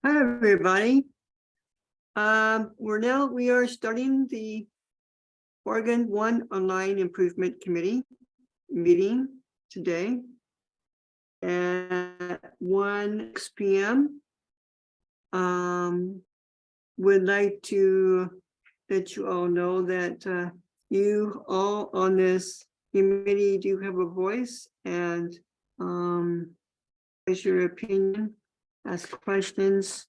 Hi, everybody. We are starting the Oregon ONE Online Improvement Committee meeting today at 1 p.m. Would like to let you all know that you all on this committee do have a voice and voice your opinion, ask questions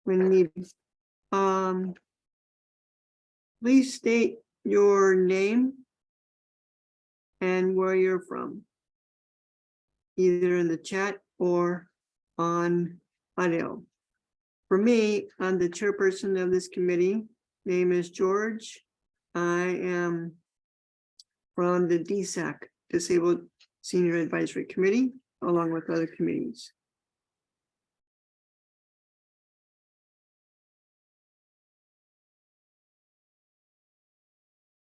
when needed. Please state your name and where you're from, either in the chat or on audio. For me, I'm the chairperson of this committee. Name is George. I am from the DSAC, Disabled Senior Advisory Committee, along with other committees.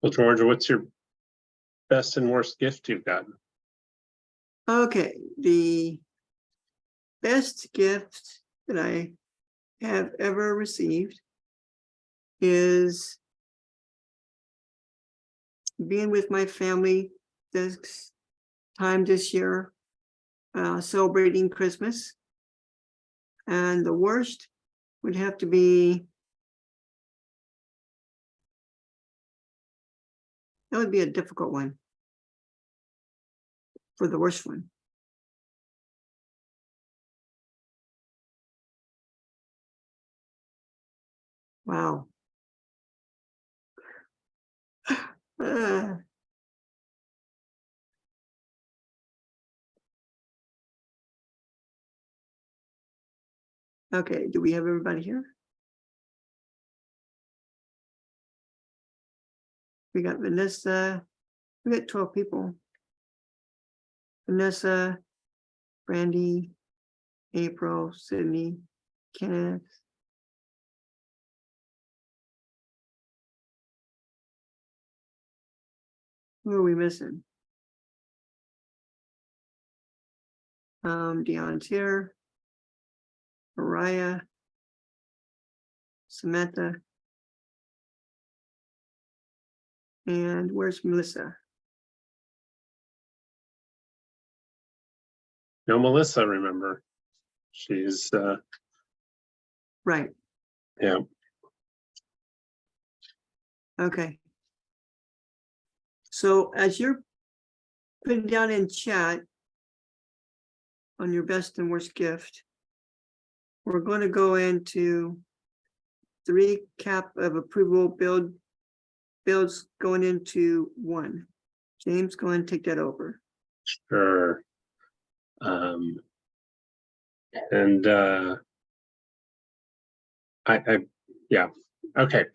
Well, George, what's your best and worst gift you've gotten? Okay, the best gift that I have ever received is being with my family this time this year, celebrating Christmas. And the worst would have to be, that would be a difficult one for the worst one. Wow. Okay, do we have everybody here? We got Vanessa, we got 12 people. Vanessa, Brandy, April, Sydney, Kenneth. Who are we missing? Dion's here. Mariah, Samantha, and where's Melissa? No, Melissa, remember. She's Right. Yeah. Okay. So as you're putting down in chat on your best and worst gift, we're going to go into the recap of approval builds going into one. James, go ahead and take that over. Sure. Yeah, okay.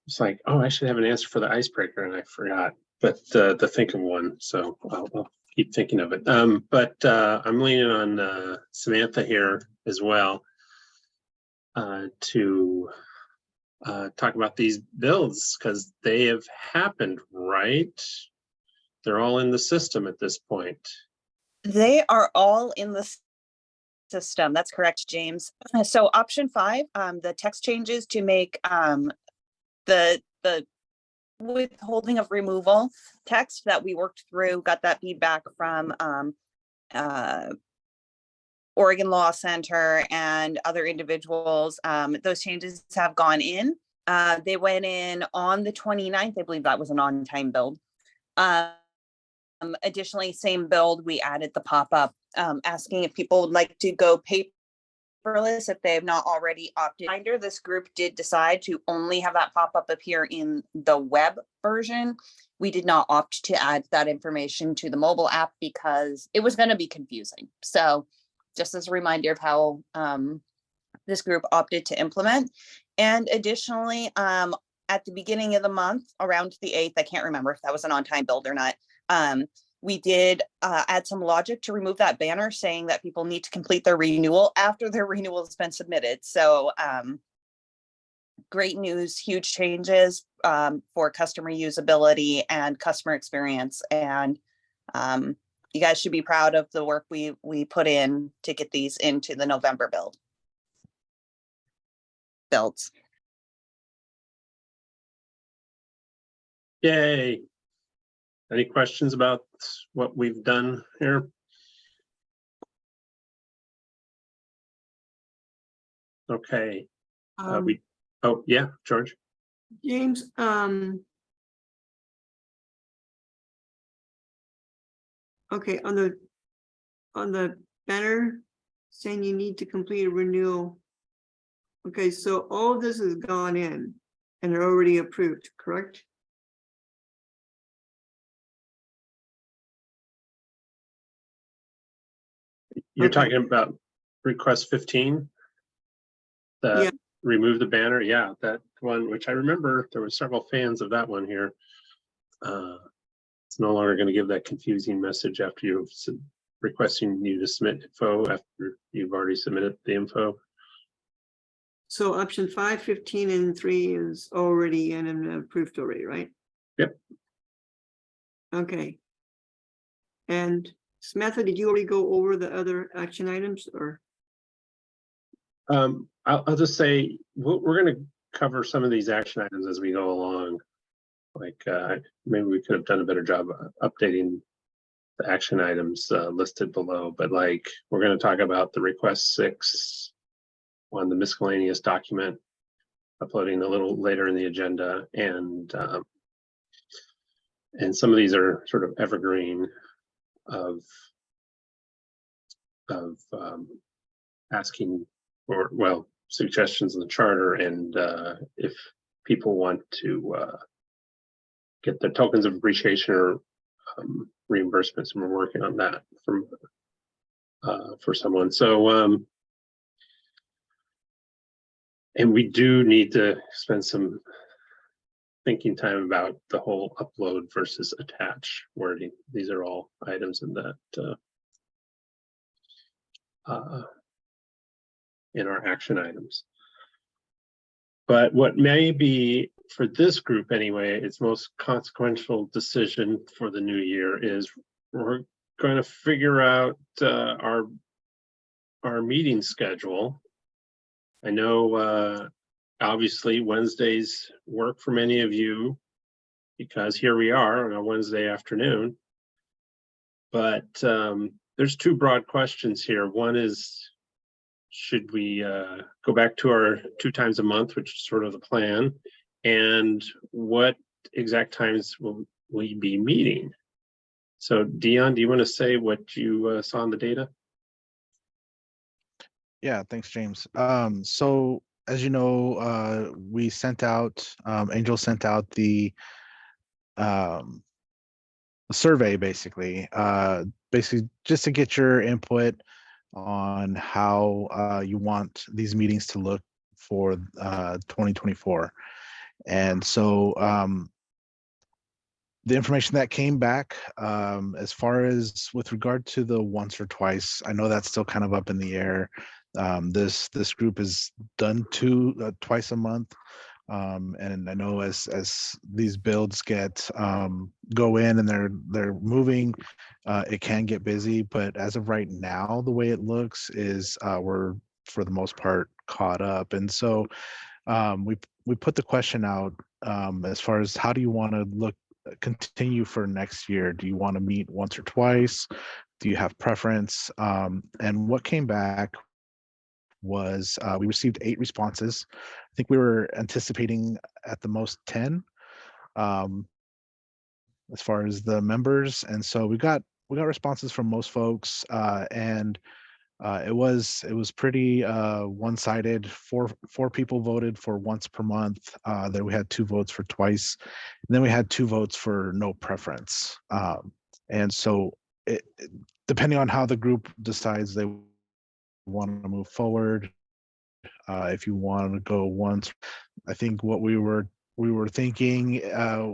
It's like, oh, I should have an answer for the icebreaker, and I forgot. But the think of one, so I'll keep thinking of it. But I'm leaning on Samantha here as well to talk about these builds, because they have happened, right? They're all in the system at this point. They are all in the system. That's correct, James. So option 5, the text changes to make the withholding of removal text that we worked through, got that feedback from Oregon Law Center and other individuals. Those changes have gone in. They went in on the 29th. I believe that was an on-time build. Additionally, same build, we added the pop-up asking if people would like to go paperless if they have not already opted. This group did decide to only have that pop-up appear in the web version. We did not opt to add that information to the mobile app because it was going to be confusing. So just as a reminder of how this group opted to implement. And additionally, at the beginning of the month, around the 8th, I can't remember if that was an on-time build or not, we did add some logic to remove that banner saying that people need to complete their renewal after their renewal has been submitted. So great news, huge changes for customer usability and customer experience. And you guys should be proud of the work we put in to get these into the November build. builds. Yay. Any questions about what we've done here? Okay. Oh, yeah, George. James, okay, on the banner saying you need to complete a renewal. Okay, so all of this has gone in and they're already approved, correct? You're Okay. talking about request 15? Yeah. Remove the banner. Yeah, that one, which I remember there were several fans of that one here. It's no longer going to give that confusing message after you've requesting you to submit info after you've already submitted the info. So option 5, 15, and 3 is already in and approved already, right? Yep. Okay. And Samantha, did you already go over the other action items or? I'll just say we're going to cover some of these action items as we go along. Like maybe we could have done a better job updating the action items listed below, but like we're going to talk about the request 6 on the miscellaneous document, uploading a little later in the agenda, and some of these are sort of evergreen of asking for, well, suggestions in the charter, and if people want to get the tokens of appreciation or reimbursements, and we're working on that from for someone. So and we do need to spend some thinking time about the whole upload versus attach wording. These are all items in that in our action items. But what may be, for this group anyway, its most consequential decision for the new year is we're going to figure out our meeting schedule. I know obviously Wednesdays work for many of you because here we are on a Wednesday afternoon. But there's two broad questions here. One is, should we go back to our 2 times a month, which is sort of the plan? And what exact times will we be meeting? So Dion, do you want to say what you saw in the data? Yeah, thanks, James. So as you know, we sent out, Angel sent out the survey, basically just to get your input on how you want these meetings to look for 2024. And so the information that came back, as far as with regard to the once or twice, I know that's still kind of up in the air. This group is done twice a month. And I know as these builds get go in and they're moving, it can get busy. But as of right now, the way it looks is we're for the most part caught up. And so we put the question out as far as how do you want to continue for next year? Do you want to meet once or twice? Do you have preference? And what came back was we received 8 responses. I think we were anticipating at the most 10 as far as the members. And so we got responses from most folks, and it was pretty one-sided. Four people voted for once per month. Then we had 2 votes for twice, and then we had 2 votes for no preference. And so depending on how the group decides they want to move forward, if you want to go once, I think what we were thinking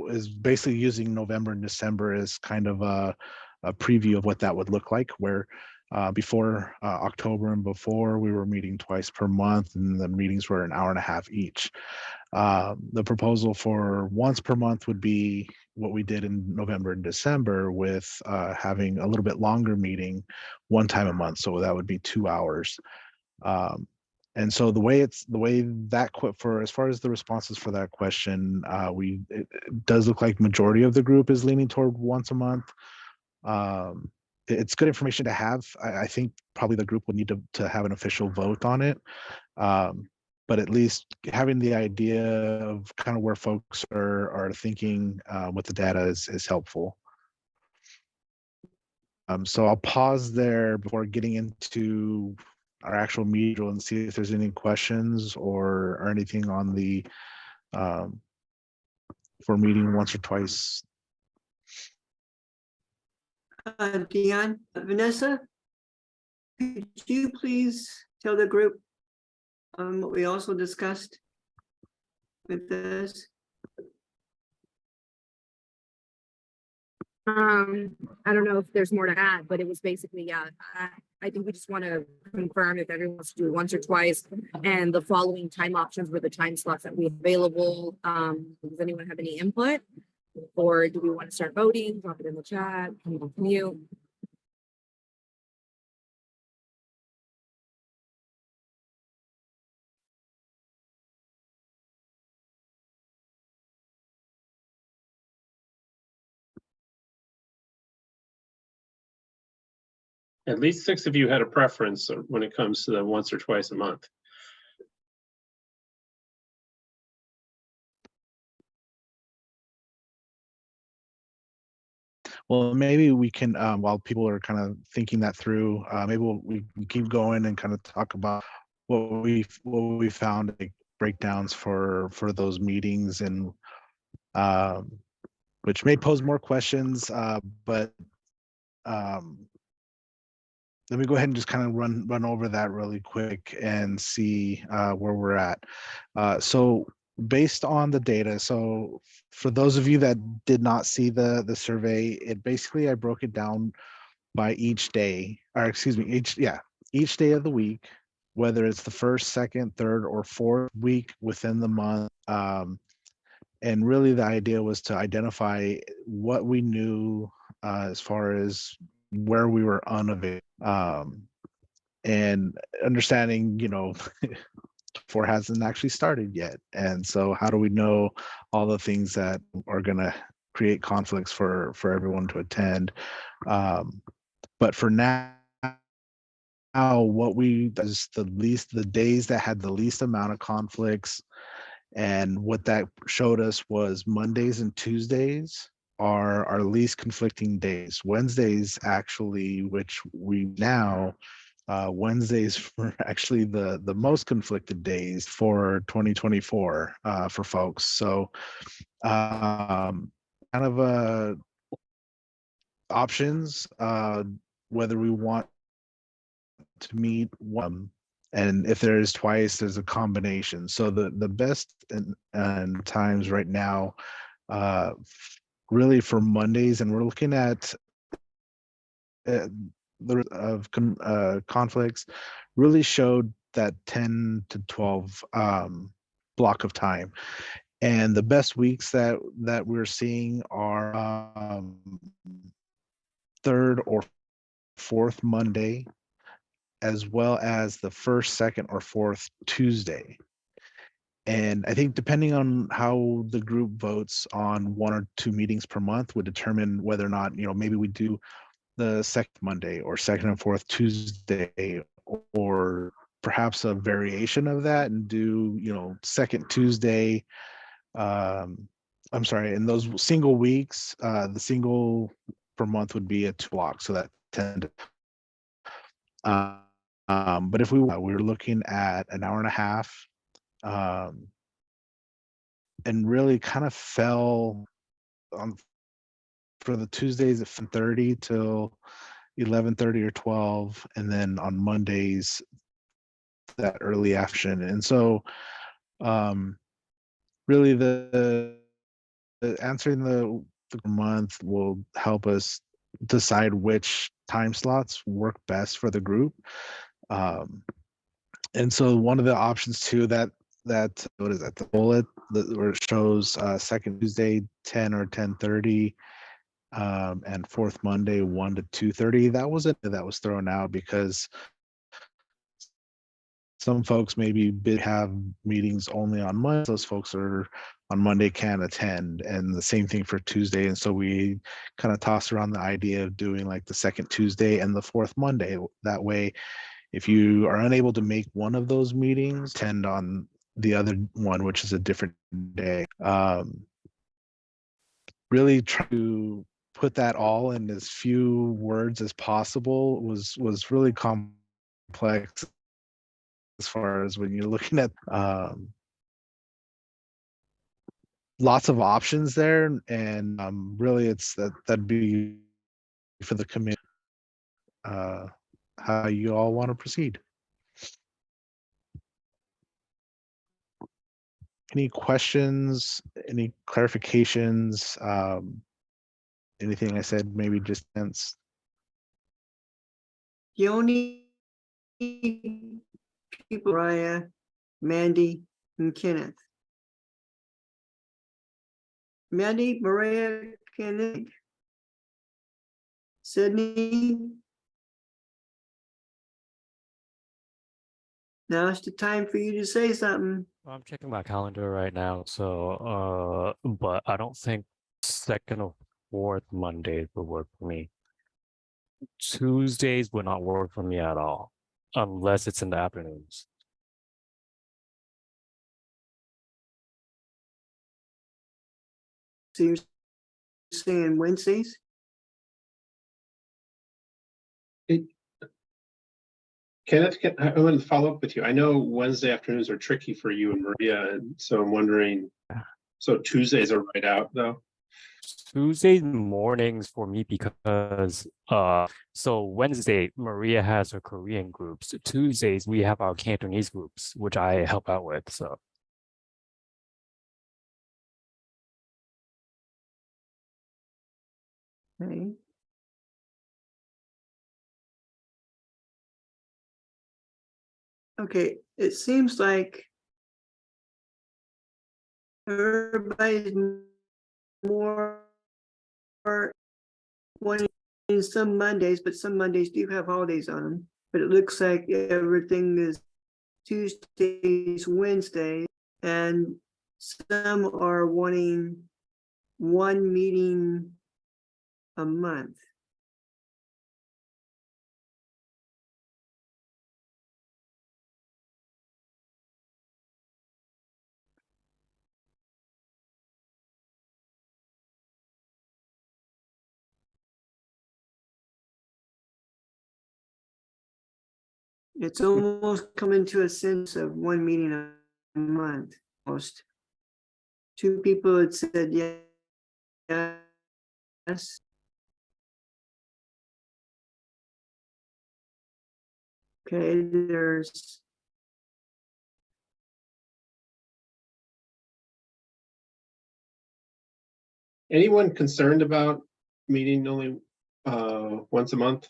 is basically using November and December as kind of a preview of what that would look like, where before October and before we were meeting twice per month, and the meetings were an hour and a half each. The proposal for once per month would be what we did in November and December, with having a little bit longer meeting 1 time a month. So that would be 2 hours. And so the way that for as far as the responses for that question, it does look like majority of the group is leaning toward once a month. It's good information to have. I think probably the group will need to have an official vote on it. But at least having the idea of kind of where folks are thinking with the data is helpful. So I'll pause there before getting into our actual meeting and see if there's any questions or anything on the for meeting once or twice. Dion, Vanessa, could you please tell the group what we also discussed with this? I don't know if there's more to add, but it was basically, yeah, I think we just want to confirm if everyone wants to do it once or twice, and the following time options were the time slots that we have available. Does anyone have any input? Or do we want to start voting? Drop it in the chat. Can you mute? At least 6 of you had a preference when it comes to the once or twice a month. Well, maybe we can, while people are kind of thinking that through, maybe we can keep going and kind of talk about what we found, like breakdowns for those meetings, and which may pose more questions, but let me go ahead and just kind of run over that really quick and see where we're at. So based on the data, so for those of you that did not see the survey, it basically, I broke it down by each day, or excuse me, each day of the week, whether it's the first, second, third, or fourth week within the month. And really the idea was to identify what we knew as far as where we were unavailable, and understanding, four hasn't actually started yet. And so how do we know all the things that are going to create conflicts for everyone to attend? But for now, what we is the days that had the least amount of conflicts, and what that showed us was Mondays and Tuesdays are our least conflicting days. Wednesdays, actually, which we now Wednesdays were actually the most conflicted days for 2024 for folks. So kind of options, whether we want to meet one, and if there is twice, there's a combination. So the best and times right now, really for Mondays, and we're looking at conflicts, really showed that 10 to 12 block of time. And the best weeks that we're seeing are third or fourth Monday, as well as the first, second, or fourth Tuesday. And I think depending on how the group votes on 1 or 2 meetings per month would determine whether or not, maybe we do the second Monday or second and fourth Tuesday, or perhaps a variation of that and do, second Tuesday. I'm sorry, in those single weeks, the single per month would be a 2 block, so that 10 to, but if we're looking at an hour and a half, and really kind of fell on for the Tuesdays at 10:30 till 11:30 or 12, and then on Mondays that early action. And so really the answering the month will help us decide which time slots work best for the group. And so one of the options too, that what is that, the bullet where it shows second Tuesday 10 or 10:30, and fourth Monday 1 to 2:30, that was thrown out because some folks maybe have meetings only on Monday. Those folks are on Monday can't attend, and the same thing for Tuesday. And so we kind of tossed around the idea of doing like the second Tuesday and the fourth Monday. That way, if you are unable to make one of those meetings, attend on the other one, which is a different day. Really try to put that all in as few words as possible was really complex as far as when you're looking at lots of options there, and really it's that'd be for the committee how you all want to proceed. Any questions, any clarifications, anything I said maybe just sense? The only people, Raya, Mandy, and Kenneth. Mandy, Maria, Kenneth, Sydney. Now's the time for you to say something. I'm checking my calendar right now, so but I don't think second or fourth Mondays will work for me. Tuesdays would not work for me at all, unless it's in the afternoons. So you're saying Wednesdays? Kenneth, I want to follow up with you. I know Wednesday afternoons are tricky for you and Maria, and so I'm wondering, so Tuesdays are right out though? Tuesday mornings for me because so Wednesday Maria has her Korean groups. Tuesdays we have our Cantonese groups, which I help out with. So Okay. Okay, it seems like everybody's more wanting some Mondays, but some Mondays do have holidays on them. But it looks like everything is Tuesdays, Wednesdays, and some are wanting one meeting a month. It's almost coming to a sense of one meeting a month, almost. Two people had said yes. Okay, there's Anyone concerned about meeting only once a month?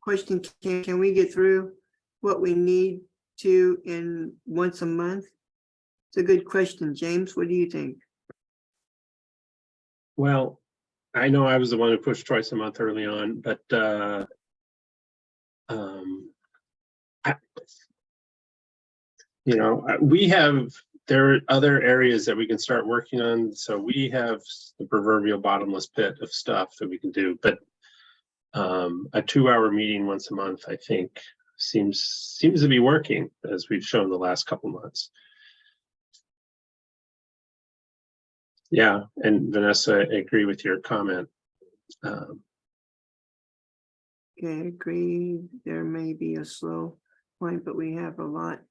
question, can we get through what we need to in once a month? It's a good question. James, what do you think? Well, I know I was the one who pushed twice a month early on, but there are other areas that we can start working on. So we have the proverbial bottomless pit of stuff that we can do, but a 2-hour meeting once a month, I think, seems to be working, as we've shown the last couple months. Yeah, and Vanessa, I agree with your comment. Okay, agree. There may be a slow point, but we have a lot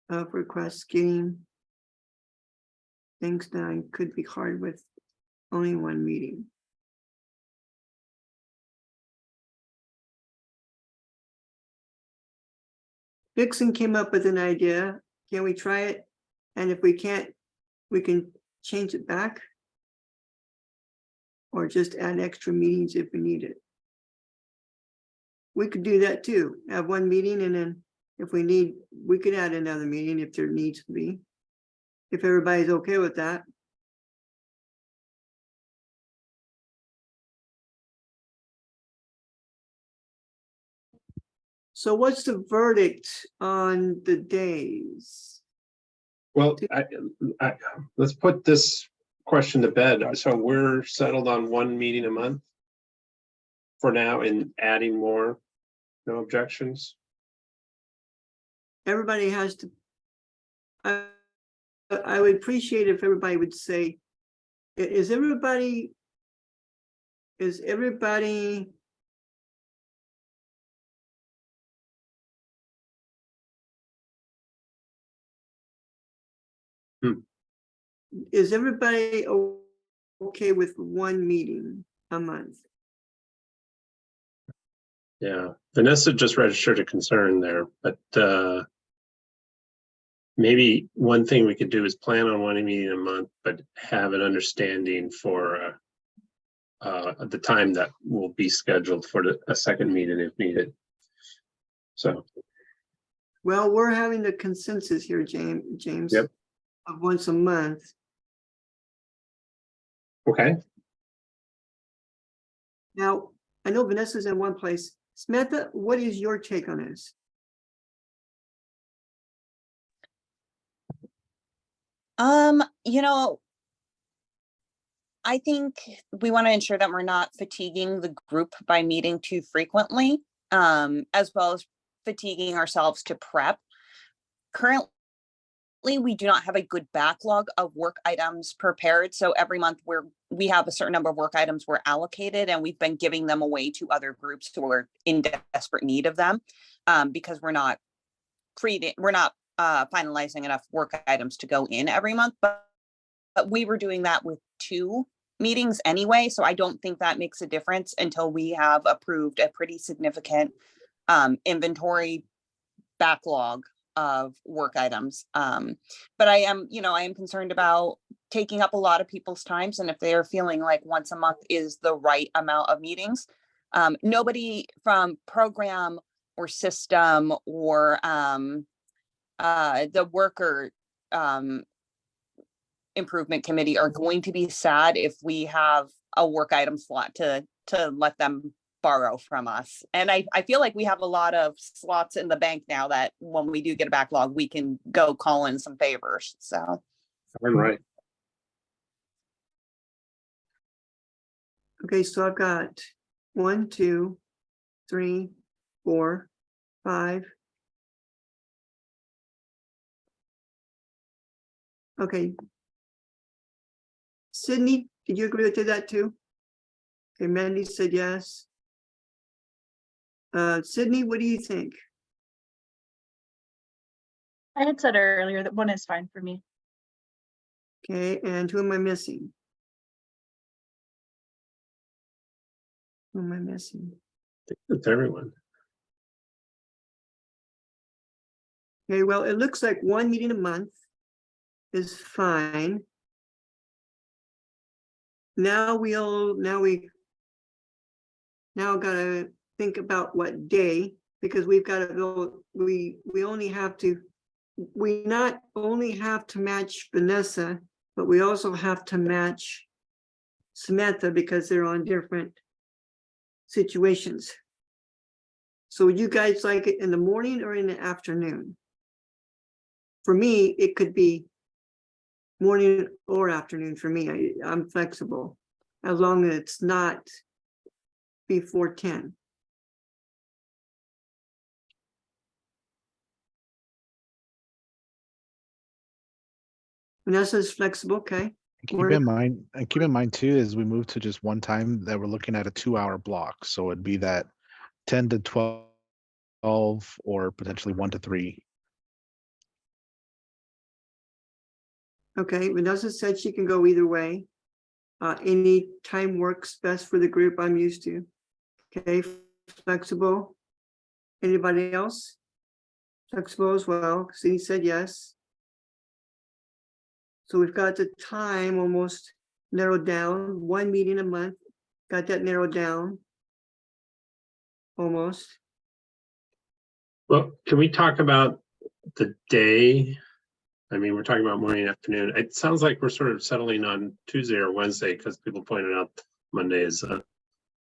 of requests getting things done. Could be hard with only one meeting. Vixen came up with an idea. Can we try it? And if we can't, we can change it back. Or just add extra meetings if we need it. we could do that too. Have one meeting and then if we need, we could add another meeting if there needs to be. If everybody's okay with that. So what's the verdict on the days? Well, let's put this question to bed. So we're settled on one meeting a month for now and adding more, no objections? Everybody has to. I would appreciate if everybody would say, is everybody? Is everybody okay with one meeting a month? Yeah, Vanessa just registered a concern there, but maybe one thing we could do is plan on one meeting a month, but have an understanding for the time that will be scheduled for a second meeting if needed. So. Well, we're having the consensus here, James. Yep. Of once a month. Okay. Now, I know Vanessa's in one place. Samantha, what is your take on this? You know, I think we want to ensure that we're not fatiguing the group by meeting too frequently, as well as fatiguing ourselves to prep. Currently, we do not have a good backlog of work items prepared. So every month we have a certain number of work items we're allocated, and we've been giving them away to other groups who are in desperate need of them, because we're not finalizing enough work items to go in every month. But we were doing that with 2 meetings anyway, so I don't think that makes a difference until we have approved a pretty significant inventory backlog of work items. But I am concerned about taking up a lot of people's times, and if they are feeling like once a month is the right amount of meetings. Nobody from program or system or the worker improvement committee are going to be sad if we have a work item slot to let them borrow from us. And I feel like we have a lot of slots in the bank now that when we do get a backlog, we can go call in some favors. So. All right. Okay, so I've got 1, 2, 3, 4, 5. Okay. Sydney, did you agree with that too? Okay, Mandy said yes. Sydney, what do you think? I had said earlier that 1 is fine for me. Okay, and who am I missing? Who am I missing? I think that's everyone. Okay, well, it looks like 1 meeting a month is fine. Now we gotta think about what day, because we've got to go, we not only have to match Vanessa, but we also have to match Samantha because they're on different situations. So would you guys like it in the morning or in the afternoon? For me, it could be morning or afternoon for me. I'm flexible as long as it's not before 10. Vanessa's flexible, okay. Keep in mind too, as we move to just one time, that we're looking at a 2-hour block. So it'd be that 10 to 12 or potentially 1 to 3. Okay, Vanessa said she can go either way. Any time works best for the group I'm used to. Okay, flexible. Anybody else? Flexible as well. See, said yes. So we've got the time almost narrowed down. 1 meeting a month. Got that narrowed down. Almost. Well, can we talk about the day? I mean, we're talking about morning and afternoon. It sounds like we're sort of settling on Tuesday or Wednesday because people pointed out Monday is a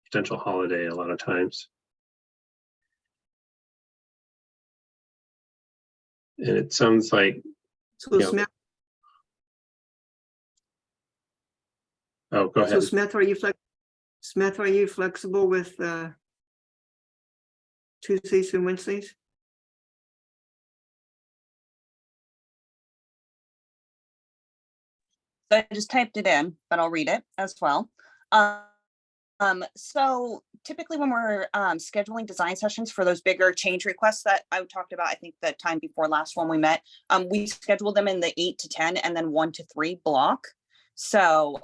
potential holiday a lot of times. And it sounds like, So Yeah. Smith, oh, go so ahead. Smith, are you flexible with Tuesdays and Wednesdays? So I just typed it in, but I'll read it as well. So typically when we're scheduling design sessions for those bigger change requests that I talked about, I think the time before last one we met, we schedule them in the 8 to 10 and then 1 to 3 block. So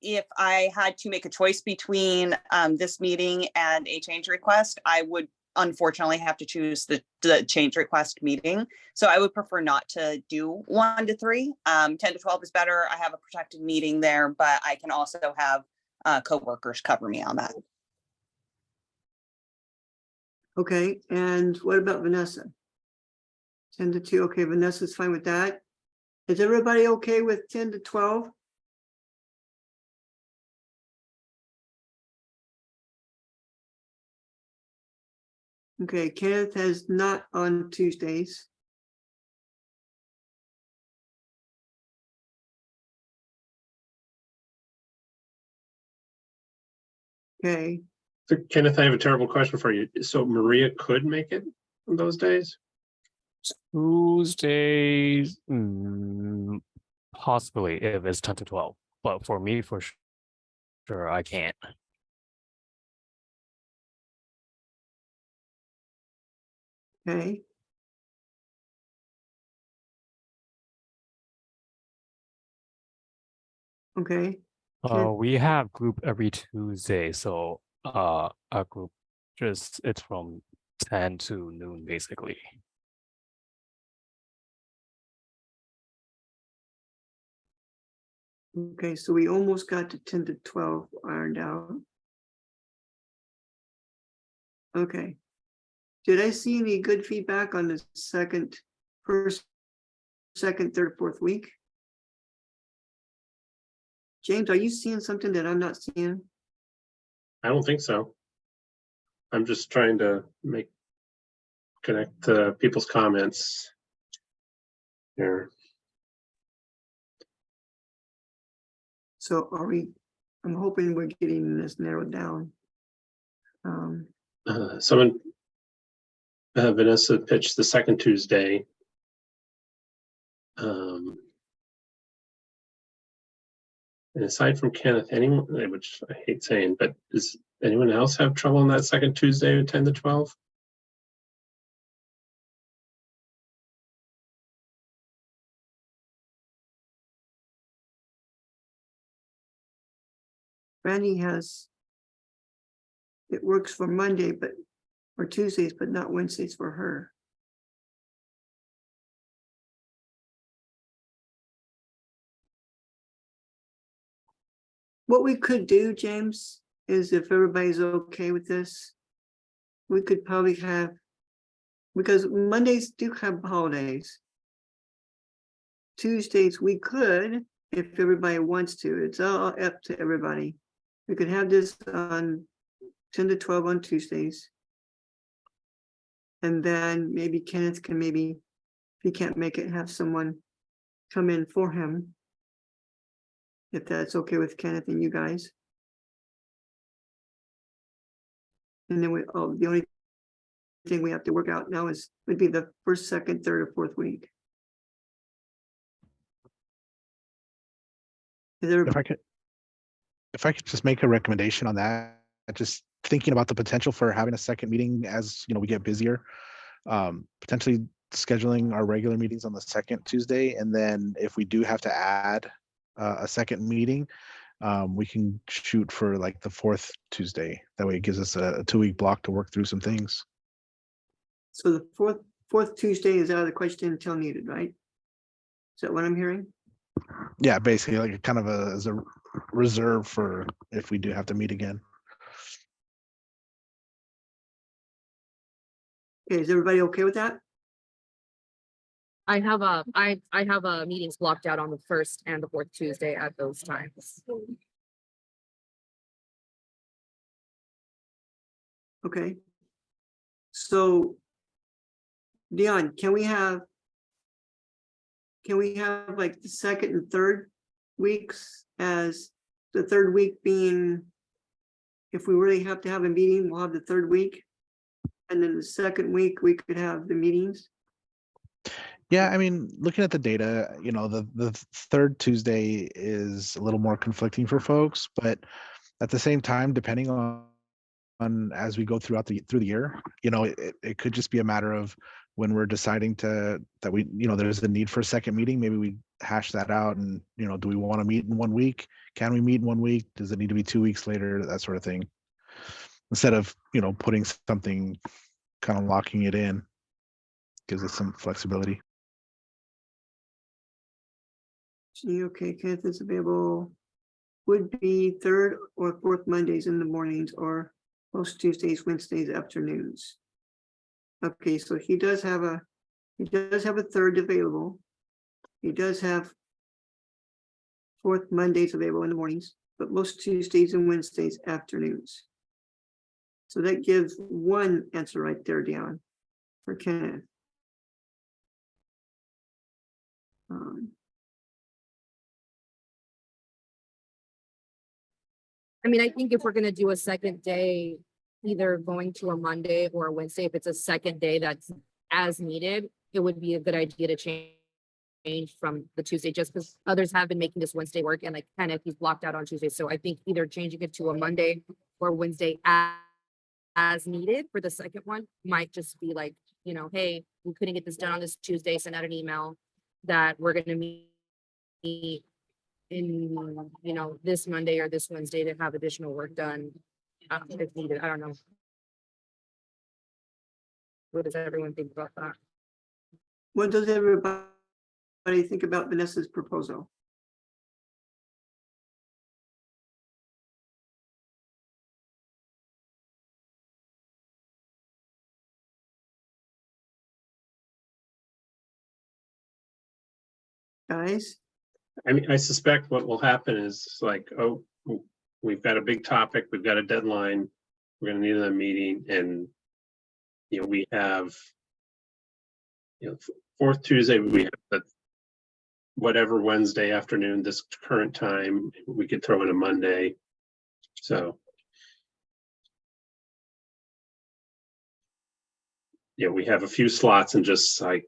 if I had to make a choice between this meeting and a change request, I would unfortunately have to choose the change request meeting. So I would prefer not to do 1 to 3. 10 to 12 is better. I have a protected meeting there, but I can also have coworkers cover me on that. Okay, and what about Vanessa? 10 to 2, okay, Vanessa's fine with that. Is everybody okay with 10 to 12? Okay, Kenneth has not on Tuesdays. Okay, So Kenneth, I have a terrible question for you. So Maria could make it on those days? Tuesdays, possibly if it's 10 to 12, but for me, for sure, I can't. okay. Okay, We have group every Tuesday, so our group it's from 10 to noon basically. okay, so we almost got to 10 to 12 ironed out. Okay. Did I see any good feedback on the first, second, third, fourth week? James, are you seeing something that I'm not seeing? I don't think so. I'm just trying to connect people's comments here. So I'm hoping we're getting this narrowed down. Someone, Vanessa pitched the second Tuesday. And aside from Kenneth, anyone, which I hate saying, but does anyone else have trouble on that second Tuesday at 10 to 12? Randy it works for Monday, or Tuesdays, but not Wednesdays for her. What we could do, James, is if everybody's okay with this, we could probably because Mondays do have holidays. Tuesdays, we could, if everybody wants to, it's all up to everybody. We could have this on 10 to 12 on Tuesdays. And then maybe Kenneth can if he can't make it, have someone come in for him. If that's okay with Kenneth and you guys. And then the only thing we have to work out now would be the first, second, third, or fourth week. If I could just make a recommendation on that, just thinking about the potential for having a second meeting as we get busier, potentially scheduling our regular meetings on the second Tuesday, and then if we do have to add a second meeting, we can shoot for like the fourth Tuesday. That way it gives us a 2-week block to work through some things. So the fourth Tuesday is out of the question until needed, right? Is that what I'm hearing? Yeah, basically like kind of as a reserve for if we do have to meet again. Okay, is everybody okay with that? I have meetings blocked out on the first and the fourth Tuesday at those times. Okay. So, Dion, can we have like the second and third weeks, as the third week being, if we really have to have a meeting, we'll have the third week. And then the second week, we could have the meetings. Yeah, I mean, looking at the data, you know, the third Tuesday is a little more conflicting for folks, but at the same time, depending on as we go through the year, you know, it could just be a matter of when we're deciding that we, you know, there's a need for a second meeting, maybe we hash that out and, you know, do we want to meet in 1 week? Can we meet in 1 week? Does it need to be 2 weeks later? That sort of thing. Instead of, you know, putting something, kind of locking it in, gives us some flexibility. Okay, Kenneth is available. Would be third or fourth Mondays in the mornings, or most Tuesdays, Wednesdays afternoons. Okay, so he does have a third available. He does have fourth Mondays available in the mornings, but most Tuesdays and Wednesdays afternoons. So that gives one answer right there, Dion, for Kenneth. I mean, I think if we're gonna do a second day, either going to a Monday or a Wednesday, if it's a second day that's as needed, it would be a good idea to change from the Tuesday, just because others have been making this Wednesday work, and like kind of he's blocked out on Tuesday. So I think either changing it to a Monday or Wednesday as needed for the second one might just be like, you know, hey, we couldn't get this done on this Tuesday, send out an email that we're gonna meet in, you know, this Monday or this Wednesday to have additional work done if needed. I don't know. What does everyone think about that? What does everybody think about Vanessa's proposal? Guys? I mean, I suspect what will happen is like, oh, we've got a big topic, we've got a deadline, we're gonna need another meeting, and you know, we have, you know, fourth Tuesday, we have the whatever Wednesday afternoon, this current time, we could throw in a Monday. So yeah, we have a few slots, and just like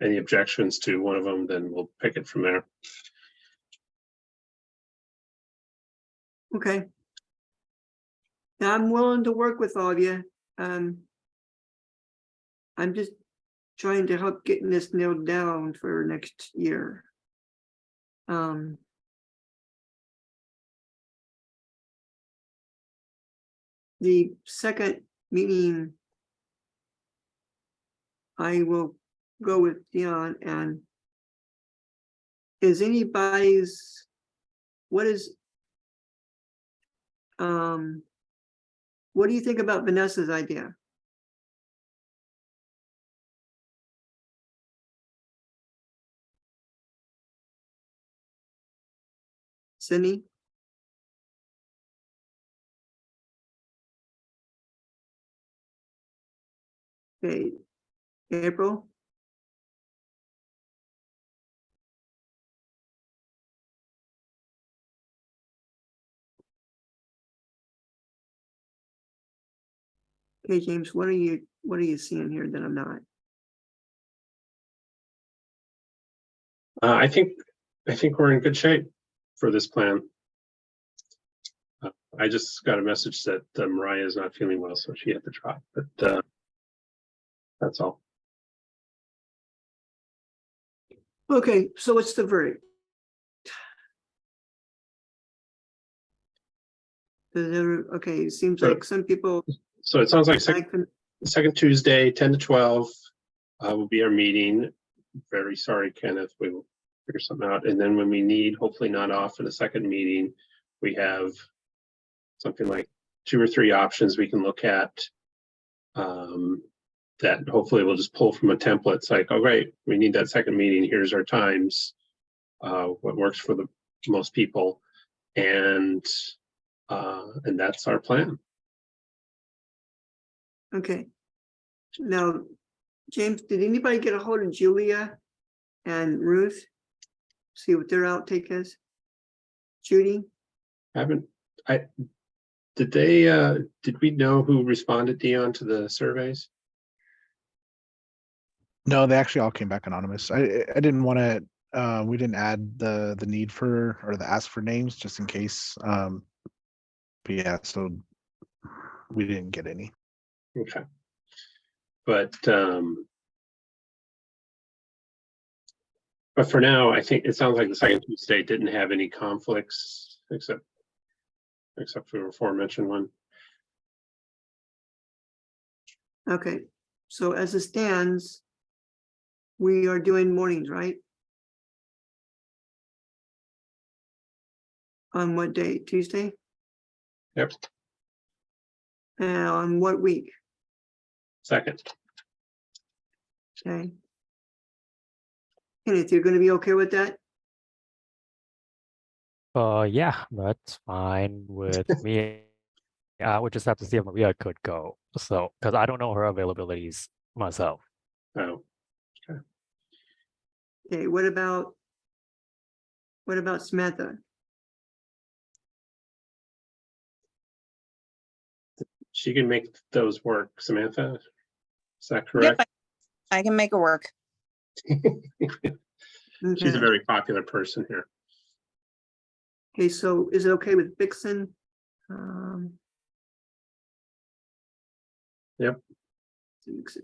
any objections to one of them, then we'll pick it from there. Okay. Now, I'm willing to work with all of you. I'm just trying to help getting this nailed down for next year. The second meeting, I will go with Dion. And is anybody's, what do you think about Vanessa's idea? Cindy? Okay, April? Okay, James, what are you seeing here that I'm not? I think we're in good shape for this plan. I just got a message that Mariah is not feeling well, so she had to drop, but that's all. Okay, so what's the verdict? Okay, it seems like some people. So it sounds like like second Tuesday, 10 to 12 will be our meeting. Very sorry, Kenneth, we will figure something out. And then when we need, hopefully not off in a second meeting, we have something like 2 or 3 options we can look at that hopefully we'll just pull from a template. It's like, oh, great, we need that second meeting. Here's our times. What works for the most people. And that's our plan. Okay. Now, James, did anybody get a hold of Julia and Ruth? See what their outtake is? Judy? Did we know who responded, Dion, to the surveys? No, they actually all came back anonymous. I didn't want to, we didn't add the need for, or the ask for names just in case. But yeah, so we didn't get any. Okay. But for now, I think it sounds like the second Tuesday didn't have any conflicts except for the aforementioned one. Okay, so as it stands, we are doing mornings, right? On what day? Tuesday? Yep. And on what week? Second. Okay. Kenneth, you're going to be okay with that? Yeah, that's fine with me. I would just have to see if Maria could go. So, because I don't know her availabilities myself. Oh, Okay, what about Samantha? she can make those work, Samantha. Is that correct? Yep, I can make it work. She's a Okay. very popular person here. Okay, so is it okay with Vixen? Yep.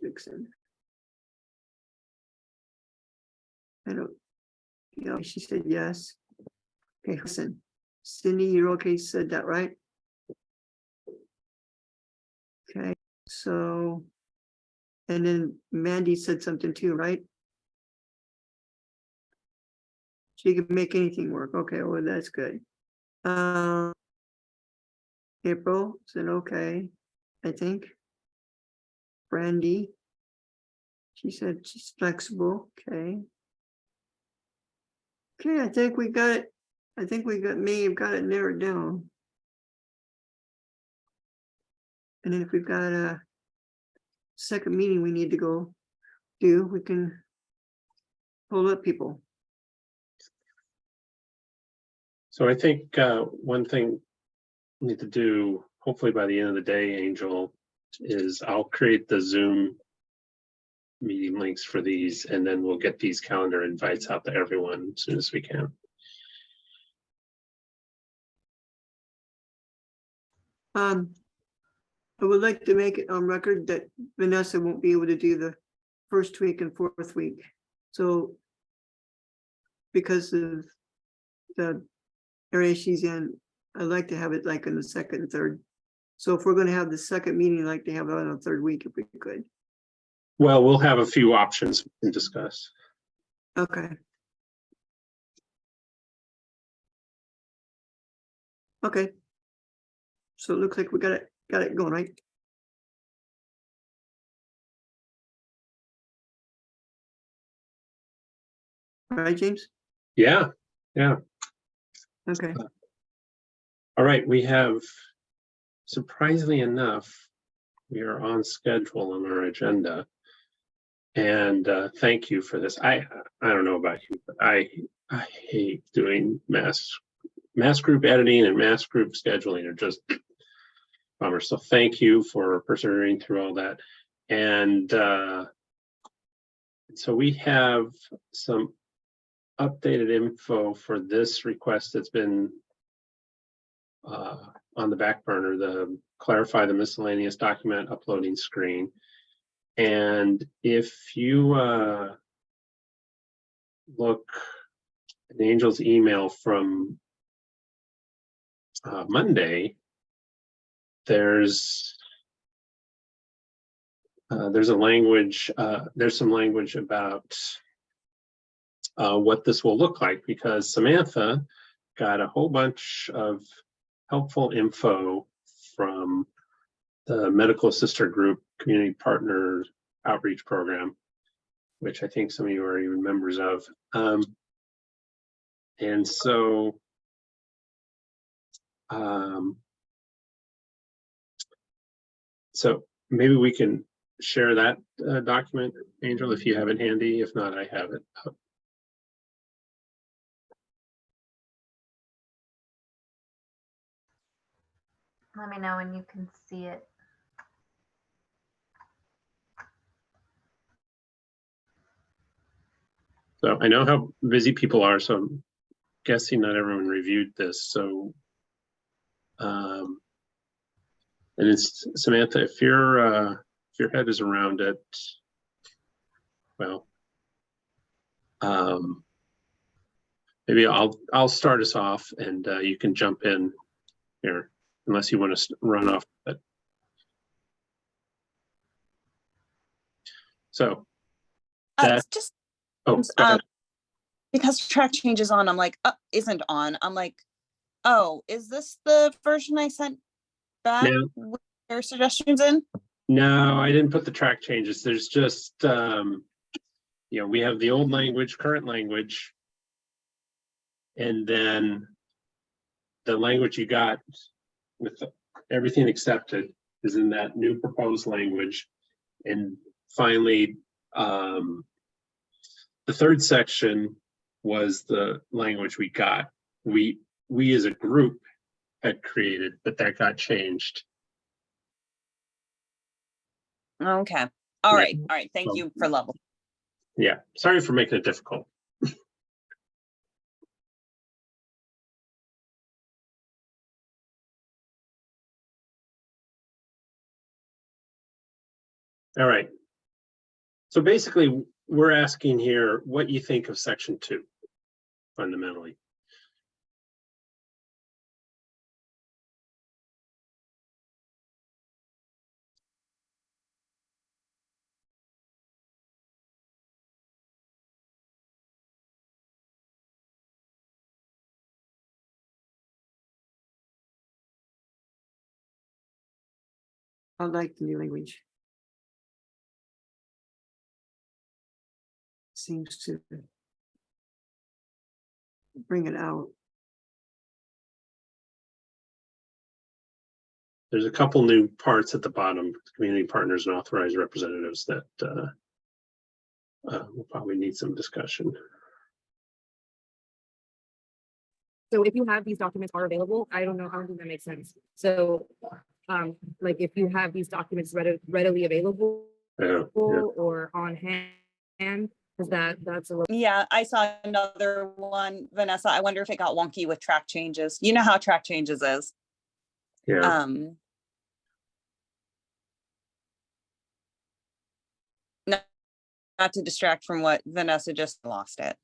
Vixen. I don't, she said yes. Okay, listen, Cindy, you're okay, said that, right? Okay, so, and then Mandy said something too, right? She could make anything work. Okay, well, that's good. April said okay, I think. Brandy, she said she's flexible. Okay. Okay, I think we got it. I think we may have got it narrowed down. And then if we've got a second meeting we need to go do, we can pull up people. So I think one thing we need to do, hopefully by the end of the day, Angel, is I'll create the Zoom meeting links for these, and then we'll get these calendar invites out to everyone as soon as we can. I would like to make it on record that Vanessa won't be able to do the first week and fourth week. So because of the area she's in, I'd like to have it like in the second and third. So if we're going to have the second meeting, I'd like to have it on the third week if we could. Well, we'll have a few options we can discuss. Okay. Okay. So it looks like we got it going, right? All right, James? Yeah. Okay. All right, we have, surprisingly enough, we are on schedule on our agenda. And thank you for this. I don't know about you, but I hate doing mass group editing and mass group scheduling are just bummer. So thank you for persevering through all that. And so we have some updated info for this request that's been on the back burner, the clarify the miscellaneous document uploading screen. And if you look at Angel's email from Monday, there's a language, there's some language about what this will look like, because Samantha got a whole bunch of helpful info from the Medical Sister Group Community Partner Outreach Program, which I think some of you are even members of. And so so maybe we can share that document, Angel, if you have it handy. If not, I have it. Let me know when you can see it. So I know how busy people are, so I'm guessing not everyone reviewed this. So, and it's Samantha, if your head is around it, well, maybe I'll start us off, and you can jump in here, unless you want to run off. But so that Just go ahead. because track changes on, I'm like, isn't on. I'm like, oh, is this the version I sent back No. with their suggestions in? No, I didn't put the track changes. There's just you know, we have the old language, current language, and then the language you got with everything accepted is in that new proposed language. And finally, the third section was the language we got. We as a group had created, but that got changed. Okay. All Yeah. right. All right. Thank you for level. Yeah, sorry for making it difficult. All right. So basically, we're asking here what you think of section 2, fundamentally. I like the new language. Seems to bring it out. There's a couple new parts at the bottom, community partners and authorized representatives, that will probably need some discussion. So if you have these documents are available, I don't know how that makes sense. So, like if you have these documents readily available Yeah. or on hand, because that's a little. Yeah, I saw another one, Vanessa. I wonder if it got wonky with track changes. You know how track changes is. Yeah. Not to distract from what Vanessa just lost it.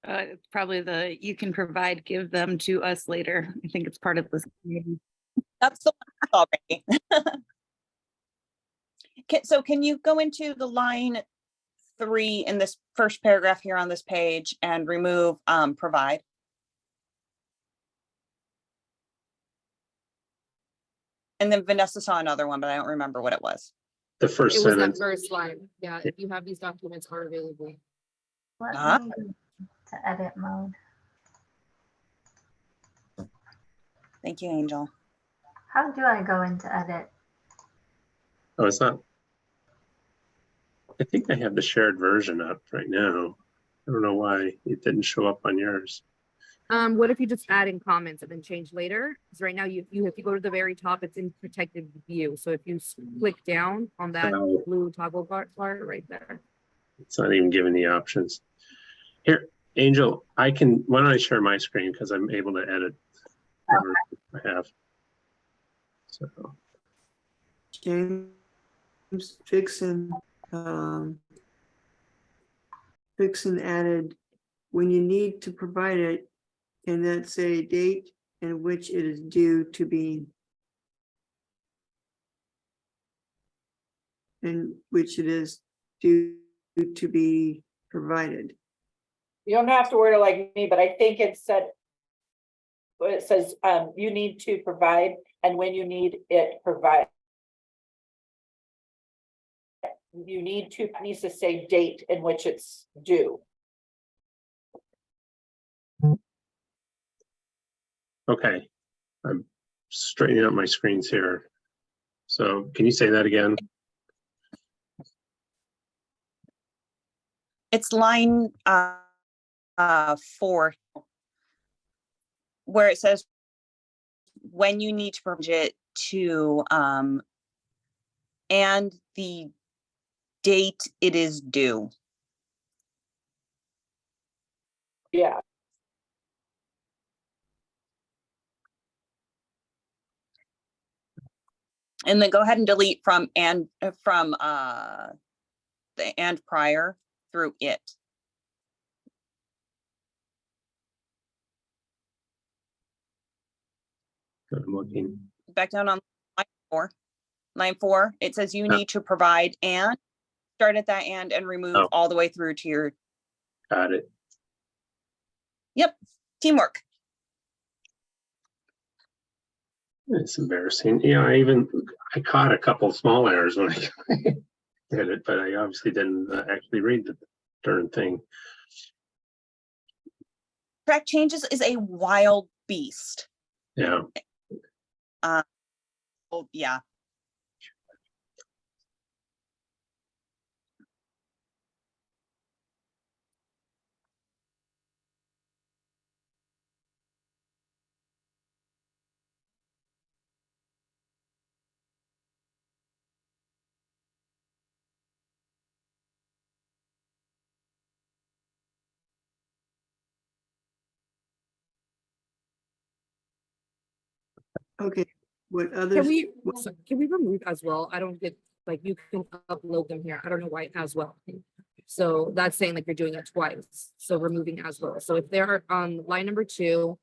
It's probably the, you can provide, give them to us later. I think it's part of this. That's the one already. So can you go into the line 3 in this first paragraph here on this page and remove provide? And then Vanessa saw another one, but I don't remember what it was. The first It was that sentence. first line. Yeah, if you have these documents are available. Let me to edit mode. Thank you, Angel. How do I go into edit? Oh, it's not. I think I have the shared version up right now. I don't know why it didn't show up on yours. What if you just add in comments and then change later? Because right now you if you go to the very top, it's in protected view. So if you click down on that Oh. blue toggle bar right there. It's not even giving the options. Here, Angel, why don't I share my screen, because I'm able to edit whatever I have. So James Fixon added, when you need to provide it, can that say date in which it is due to be? In which it is due to be provided. You don't have to word it like me, but I think it said where it says, you need to provide, and when you need it, provide. You need to, needs to say date in which it's due. Okay, I'm straightening out my screens here. So can you say that again? It's line 4, where it says when you need to purge it to and the date it is due. Yeah. And then go ahead and delete from the and prior through it. I'm looking. Back down on line 4. Line 4, it says you Yeah. need to provide and start at that and remove Oh. all the way through to your, Got it. yep, teamwork. It's embarrassing. Yeah, I caught a couple small errors when I did it, but I obviously didn't actually read the darn thing. Track changes is a wild beast. Yeah. Oh, yeah. Okay, what Can others? we, can we remove as well? I don't get, like, you can upload them here. I don't know why it as well. So that's saying like you're doing it twice. So removing as well. So if they're on line number 2,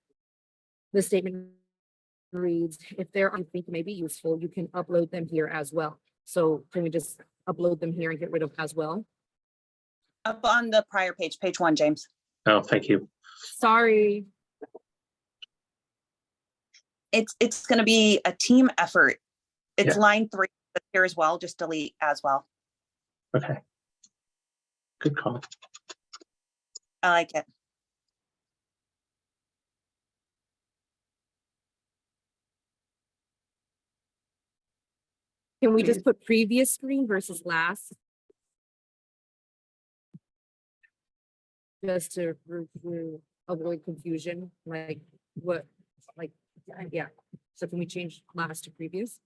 the statement reads, if they're on think may be useful, you can upload them here as well. So can we just upload them here and get rid of as well? Up on the prior page, page 1, James. Oh, thank you. Sorry. It's going to be a team effort. It's Yeah. line 3 here as well. Just delete as well. Okay. Good call. I like it. Can we just put previous screen versus last? Just to avoid confusion, like what, like, yeah. So can we change last to previous?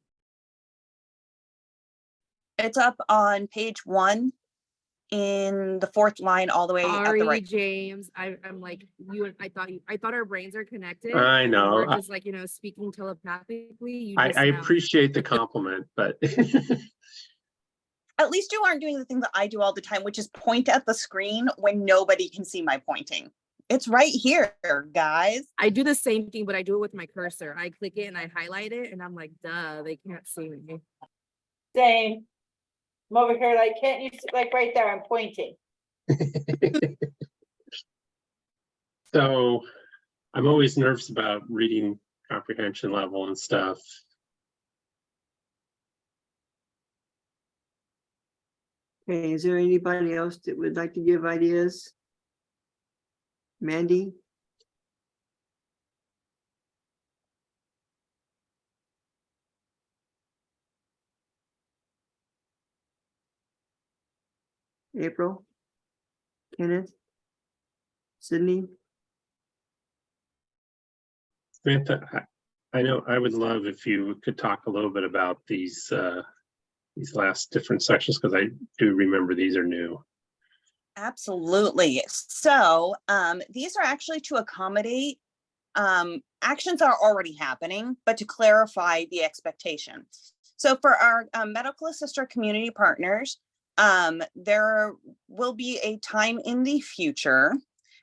It's up on page 1 in the 4th line all the way at the Sorry, right. James, I'm like, I thought our brains are connected. I and know. We're just like, speaking telepathically. You just I now- appreciate the compliment, but At least you aren't doing the thing that I do all the time, which is point at the screen when nobody can see my pointing. It's right here, guys. I do the same thing, but I do it with my cursor. I click it and I highlight it and I'm like, duh, they can't see me. Same. I'm over here, like, can't you, like, right there, I'm pointing. so I'm always nervous about reading comprehension level and stuff. Okay, is there anybody else that would like to give ideas? Mandy? April? Kenneth? Sydney? Samantha, I know I would love if you could talk a little bit about these last different sections, because I do remember these are new. Absolutely. So these are actually to accommodate actions are already happening, but to clarify the expectation. So for our medical assistant community partners, there will be a time in the future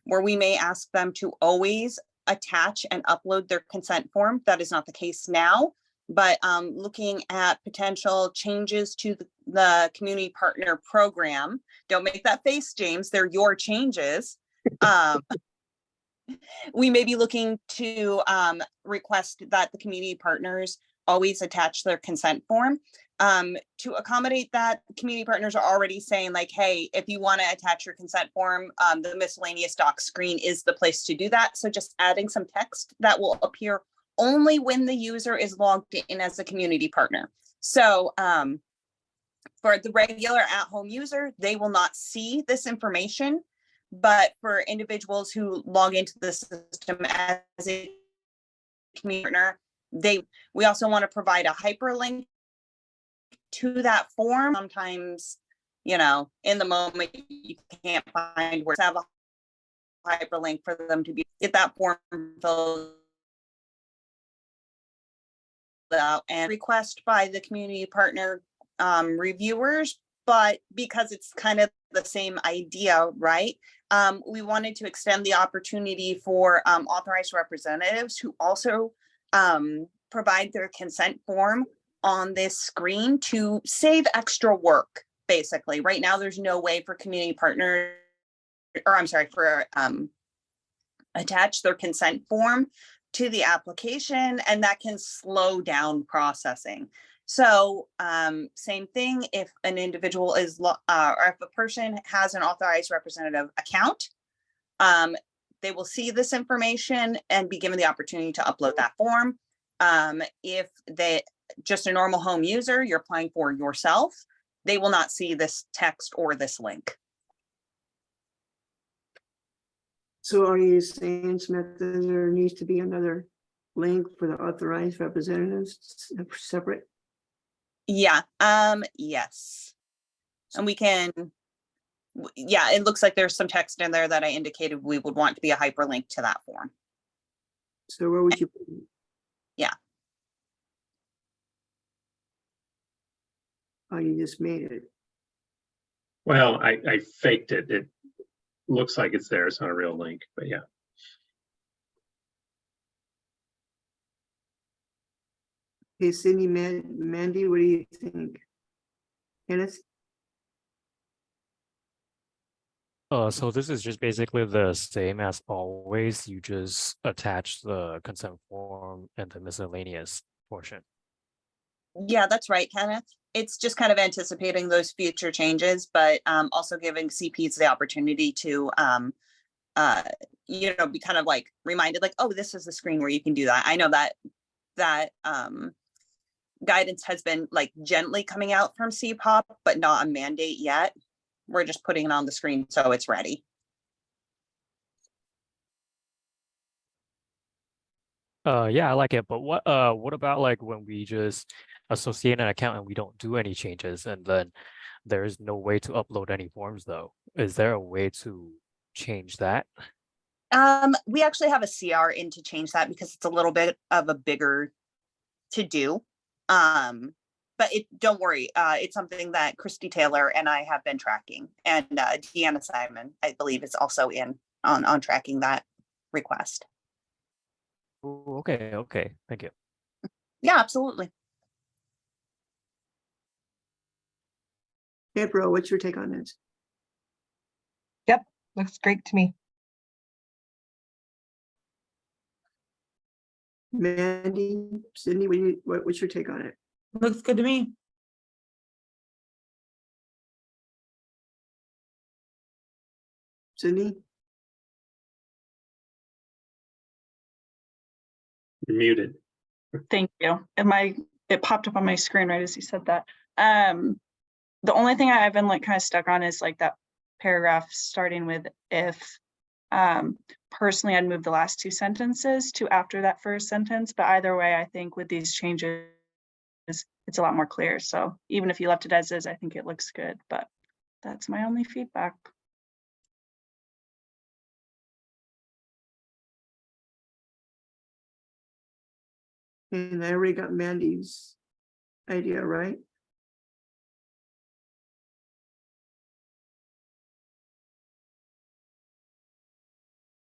where we may ask them to always attach and upload their consent form. That is not the case now, but looking at potential changes to the community partner program. Don't make that face, James. They're your changes. we may be looking to request that the community partners always attach their consent form. To accommodate that, community partners are already saying like, hey, if you want to attach your consent form, the miscellaneous doc screen is the place to do that. So just adding some text that will appear only when the user is logged in as a community partner. So for the regular at-home user, they will not see this information. But for individuals who log into the system as a community partner, we also want to provide a hyperlink to that form. Sometimes, you know, in the moment you can't find where to have a hyperlink for them to get that form filled out and request by the community partner reviewers. But because it's kind of the same idea, right? We wanted to extend the opportunity for authorized representatives who also provide their consent form on this screen to save extra work, basically. Right now, there's no way for community partners, or I'm sorry, for attach their consent form to the application, and that can slow down processing. So same thing, if an individual is, or if a person has an authorized representative account, they will see this information and be given the opportunity to upload that form. If they just a normal home user, you're applying for yourself, they will not see this text or this link. So are you saying, Smith, that there needs to be another link for the authorized representatives separate? Yeah, yes. And we can, yeah, it looks like there's some text in there that I indicated we would want to be a hyperlink to that form. So where would you put it? Yeah. Oh, you just made it. Well, I faked it. It looks like it's there. It's not a real link, but yeah. Hey, Sydney, Mandy, what do you think? Kenneth? So this is just basically the same as always. You just attach the consent form and the miscellaneous portion. Yeah, that's right, Kenneth. It's just kind of anticipating those future changes, but also giving CPs the opportunity to, you know, be kind of like reminded, like, oh, this is the screen where you can do that. I know that guidance has been like gently coming out from CPOP, but not a mandate yet. We're just putting it on the screen so it's ready. Yeah, I like it. But what about like when we just associate an account and we don't do any changes, and then there's no way to upload any forms though? Is there a way to change that? We actually have a CR in to change that because it's a little bit of a bigger to do. But don't worry, it's something that Christy Taylor and I have been tracking, and Deanna Simon, I believe, is also in on tracking that request. Ooh, okay, thank you. Yeah, absolutely. April, what's your take on this? Looks great to me. Mandy, Sydney, what's your take on it? Looks good to me. Sydney? You're muted. Thank you. It popped up on my screen right as you said that. The only thing I've been like kind of stuck on is like that paragraph starting with if. Personally, I'd move the last two sentences to after that first sentence, but either way, I think with these changes, it's a lot more clear. So even if you left it as is, I think it looks good, but that's my only feedback. And I already got Mandy's idea, right?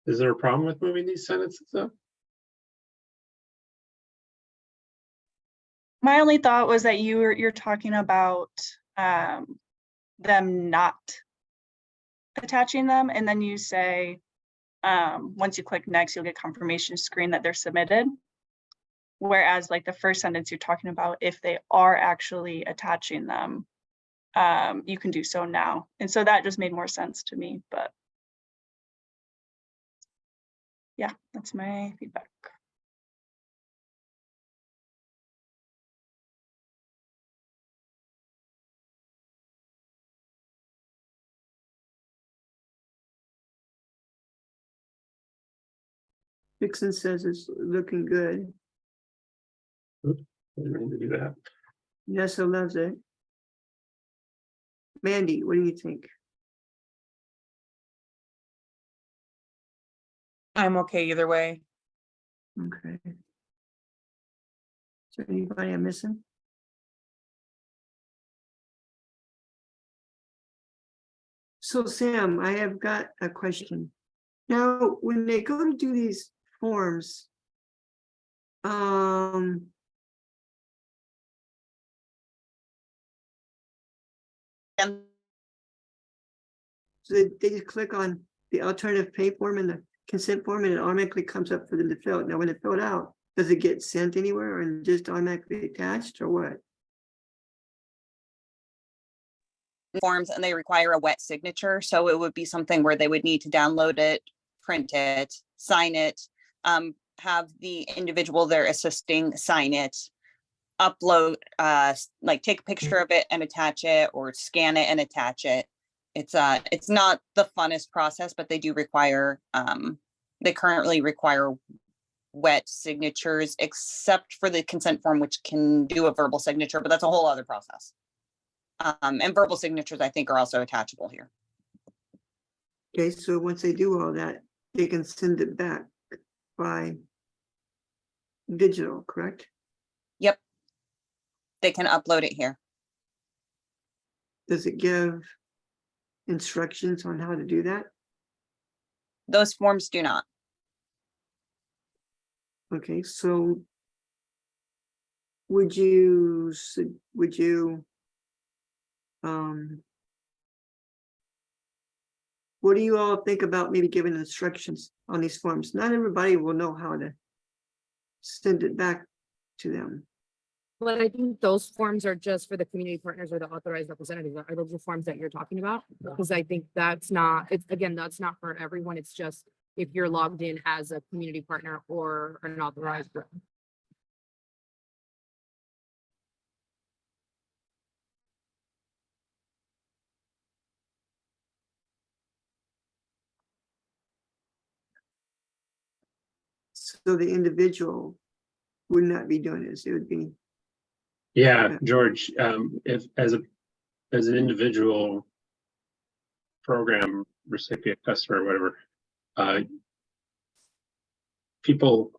Is there a problem with moving these sentences up? My only thought was that you're talking about them not attaching them, and then you say once you click next, you'll get confirmation screen that they're submitted. Whereas like the first sentence you're talking about, if they are actually attaching them, you can do so now. And so that just made more sense to me, but yeah, that's my feedback. Vixen says it's looking good. Didn't mean to do that. Nessa loves it. Mandy, what do you think? I'm okay either way. Okay. Is there anybody I'm missing? So Sam, I have got a question. Now, when they go to do these forms, um, And so they just click on the alternative pay form and the consent form and it automatically comes up for them to fill it. Now, when they fill it out, does it get sent anywhere and just automatically attached or what? forms and they require a wet signature. So it would be something where they would need to download it, print it, sign it, have the individual they're assisting sign it, upload, like take a picture of it and attach it, or scan it and attach it. It's not the funnest process, but they do require, they currently require wet signatures, except for the consent form, which can do a verbal signature, but that's a whole other process. And verbal signatures, I think, are also attachable here. Okay, so once they do all that, they can send it back by digital, correct? Yep. They can upload it here. Does it give instructions on how to do that? Those forms do not. Okay, so would you, what do you all think about maybe giving instructions on these forms? Not everybody will know how to send it back to them. But I think those forms are just for the community partners or the authorized representatives. Are those the forms that you're talking about? Because I think that's not, it's again, that's not for everyone. It's just if you're logged in as a community partner or an authorized rep. So the individual would not be doing this. It would be, Yeah, George, if as an individual program recipient, customer, whatever, people,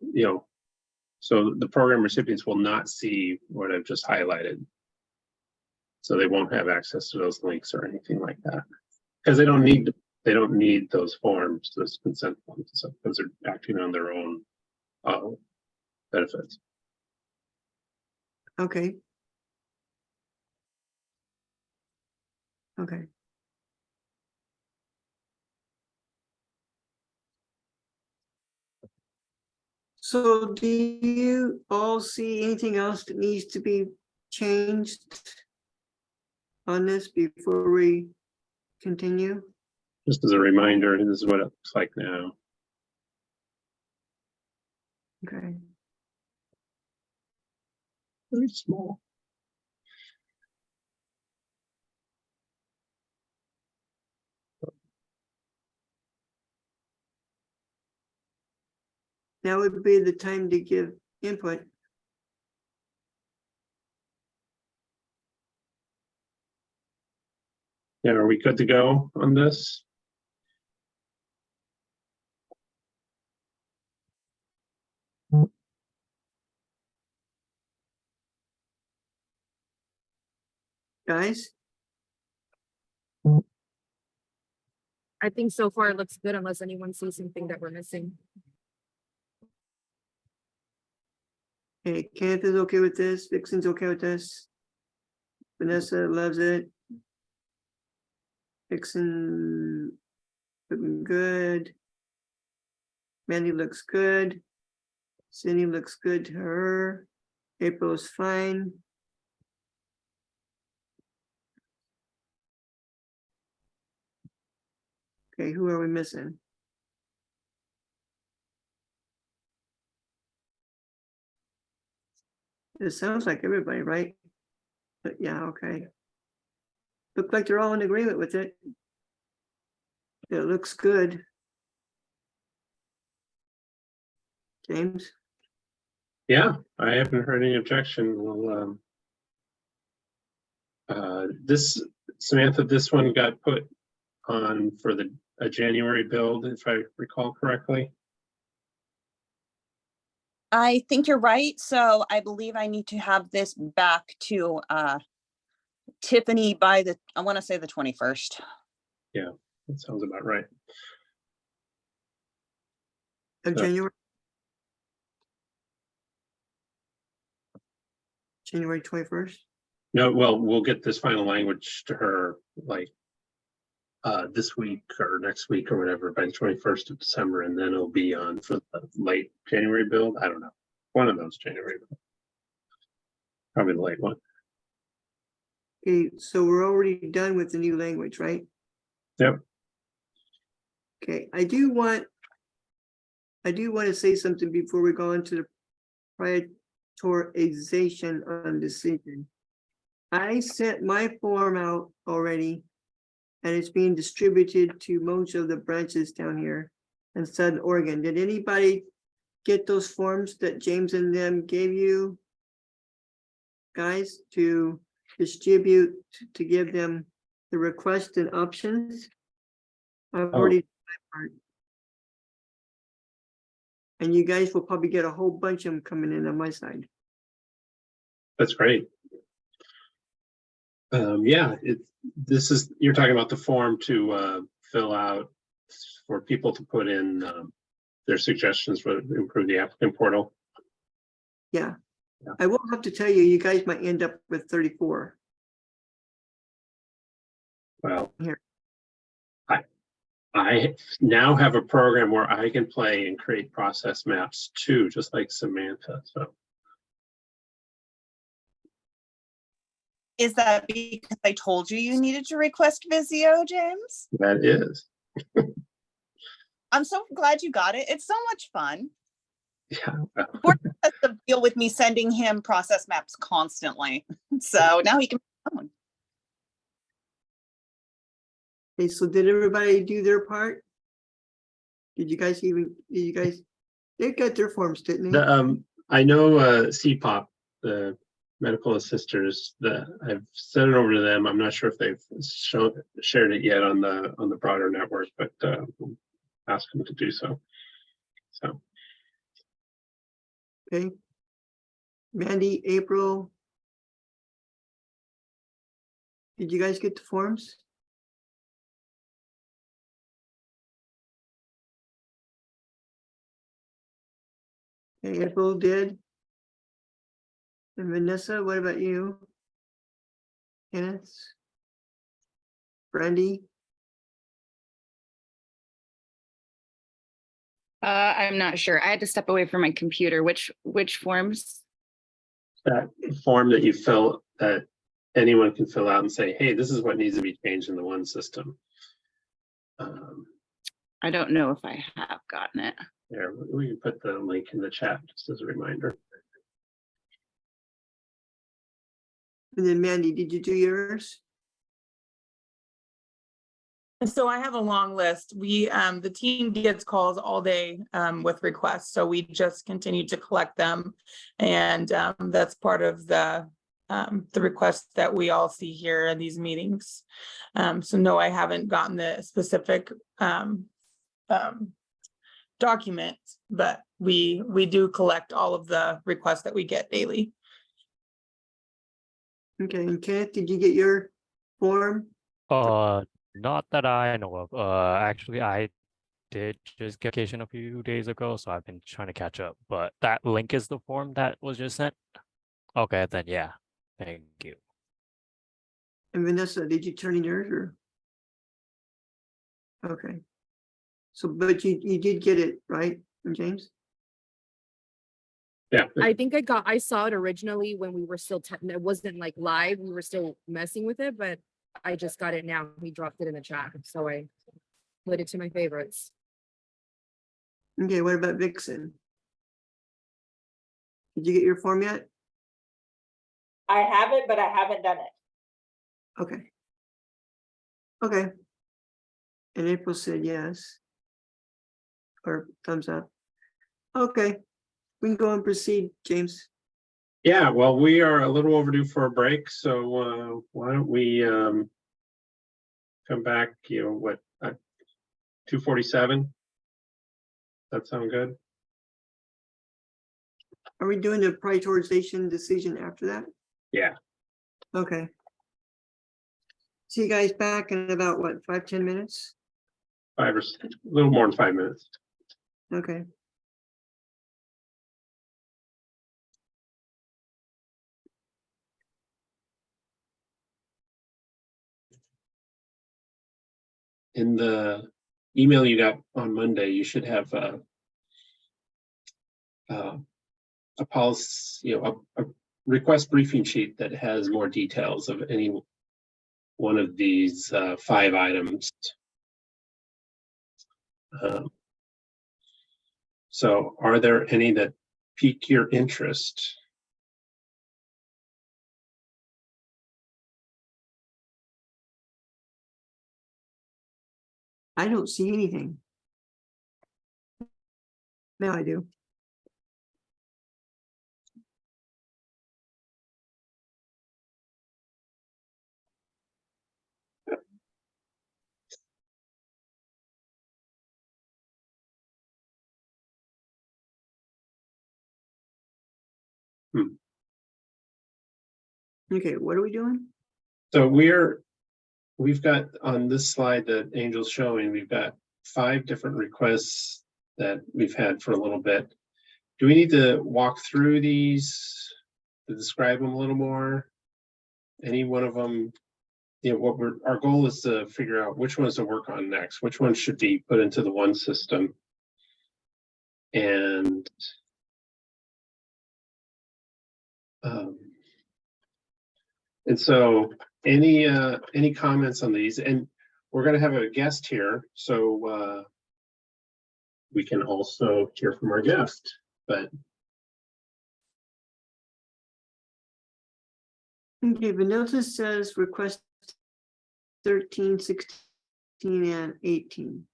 so the program recipients will not see what I've just highlighted. So they won't have access to those links or anything like that. Because they don't need those forms, those consent forms, so because they're acting on their own benefits. okay. Okay. So do you all see anything else that needs to be changed on this before we continue? Just as a reminder, this is what it looks like now. Okay. Very small. Now would be the time to give input. Yeah, are we good to go on this? Guys, I think so far it looks good unless anyone sees something that we're missing. okay, Kenneth is okay with this, Vixen's okay with this. Vanessa loves it. Vixen, looking good. Mandy looks good. Cindy looks good to her. April's fine. Okay, who are we missing? It sounds like everybody, right? But yeah, okay. Look like they're all in agreement with it. It looks good. James? Yeah, I haven't heard any objection. Well, this, Samantha, this one got put on for a January build, if I recall correctly. I think you're right. So I believe I need to have this back to Tiffany by I want to say the 21st. Yeah, that sounds about right. Of January? January 21st? No, well, we'll get this final language to her like this week or next week or whatever by the 21st of December, and then it'll be on for the late January build. I don't know. One of those January builds. Probably the late one. Okay, so we're already done with the new language, right? Yep. Okay, I do want to say something before we go into the prioritization on decision. I sent my form out already, and it's being distributed to most of the branches down here in Southern Oregon. Did anybody get those forms that James and them gave you guys to distribute, to give them the request and options? I've already done my part. And you guys will probably get a whole bunch of them coming in on my side. That's great. Yeah, you're talking about the form to fill out for people to put in their suggestions for improve the applicant portal. Yeah. Yeah. I will have to tell you, you guys might end up with 34. Well, Here. I now have a program where I can play and create process maps too, just like Samantha. So Is that because I told you needed to request Visio, James? that is. I'm so glad you got it. It's so much fun. Yeah. Gordon has to deal with me sending him process maps constantly. So now he can. Okay, so did everybody do their part? They got their forms, didn't they? I know CPOP, the medical assisters, I've sent it over to them. I'm not sure if they've shared it yet on the broader network, but we'll ask them to do so. So. Okay. Mandy, April. Did you guys get the forms? Okay, April did. And Vanessa, what about you? Kenneth? Brandy? I'm not sure. I had to step away from my computer. Which forms? That form that you fill, that anyone can fill out and say, hey, this is what needs to be changed in the ONE system. I don't know if I have gotten it. There, we can put the link in the chat just as a reminder. And then Mandy, did you do yours? So I have a long list. The team gets calls all day with requests, so we just continue to collect them, and that's part of the requests that we all see here in these meetings. So no, I haven't gotten the specific documents, but we do collect all of the requests that we get daily. Okay, and Kenneth, did you get your form? Not that I know of. Actually, I did just get vacation a few days ago, so I've been trying to catch up. But that link is the form that was just sent. Okay, then yeah, thank you. And Vanessa, did you turn in yours or? Okay. So, but you did get it, right? And James? Yeah, I think I saw it originally when we were still, it wasn't like live, we were still messing with it, but I just got it now. He dropped it in the chat, so I put it to my favorites. Okay, what about Vixen? Did you get your form yet? I have it, but I haven't done it. Okay. Okay. And April said yes. Or thumbs up. Okay, we can go and proceed, James. yeah, well, we are a little overdue for a break, so why don't we come back, what, 2:47? That sound good? Are we doing the prioritization decision after that? Yeah. Okay. See you guys back in about what, 5-10 minutes? A little more than 5 minutes. Okay. In the email you got on Monday, you should have a policy, a request briefing sheet that has more details of any one of these 5 items. So are there any that pique your interest? I don't see anything. Now I do. Okay, what are we doing? So we've got on this slide that Angel's showing, we've got 5 different requests that we've had for a little bit. Do we need to walk through these to describe them a little more? Any one of them, our goal is to figure out which ones to work on next, which ones should be put into the ONE system. And so any comments on these? And we're going to have a guest here, so we can also hear from our guest. But Okay, Vanessa says request 13, 16, and 18.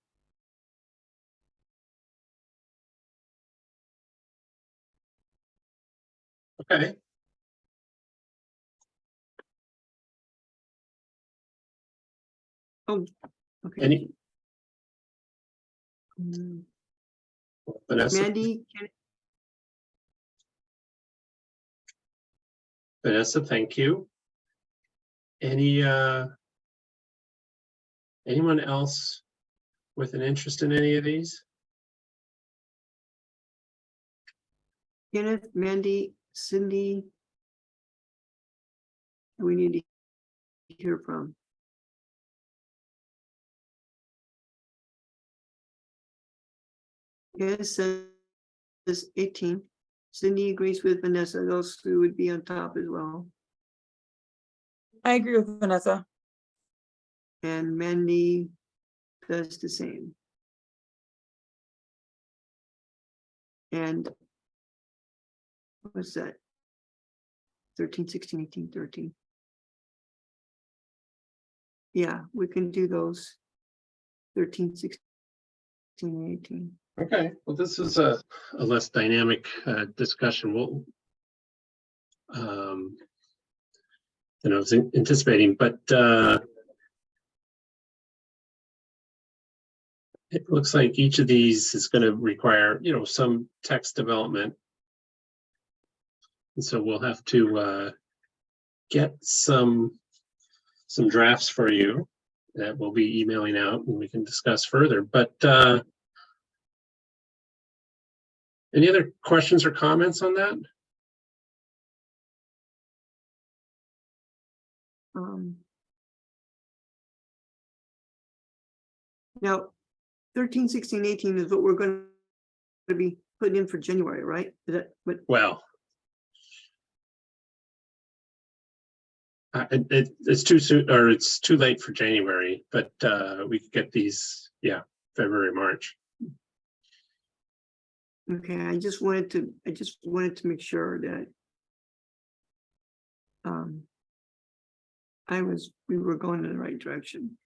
okay, Oh, okay. any Mm, Vanessa? Mandy, Vanessa, thank you. Anyone else with an interest in any of these? Kenneth, Mandy, Cindy, we need to hear from. Yes, says 18. Cindy agrees with Vanessa. Those 2 would be on top as well. I agree with Vanessa. And Mandy does the same. And what's that? 13, 16, 18, 13. Yeah, we can do those. 13, 16, 18. Okay, well, this is a less dynamic discussion. We'll, than I was anticipating, but it looks like each of these is going to require, some text development. And so we'll have to get some drafts for you that we'll be emailing out and we can discuss further. But any other questions or comments on that? Now, 13, 16, 18 is what we're going to be put in for January, right? Is that what? Well. It's too soon, or it's too late for January, but we could get these, yeah, February, March. Okay, I just wanted to make sure that we were going in the right direction.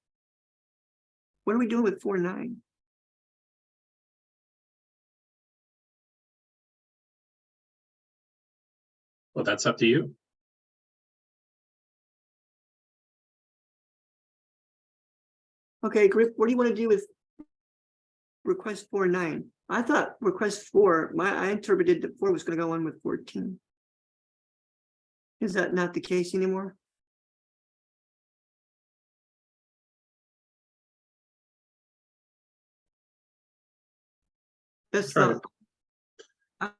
What are we doing with 4.9? Well, that's up to you. Okay, Griff, what do you want to do with request 4.9? I thought request 4, I interpreted that 4 was going to go on with 14. Is that not the case anymore? That's Right. not.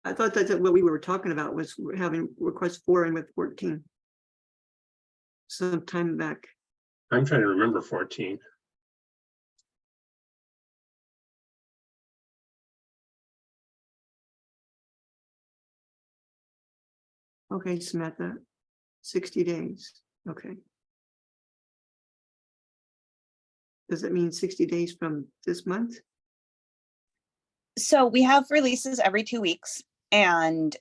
I thought that's what we were talking about, was having request 4 and with 14. Some time back. I'm trying to remember 14. Okay, Samantha, 60 days. Okay. Does that mean 60 days from this month? So we have releases every 2 weeks. And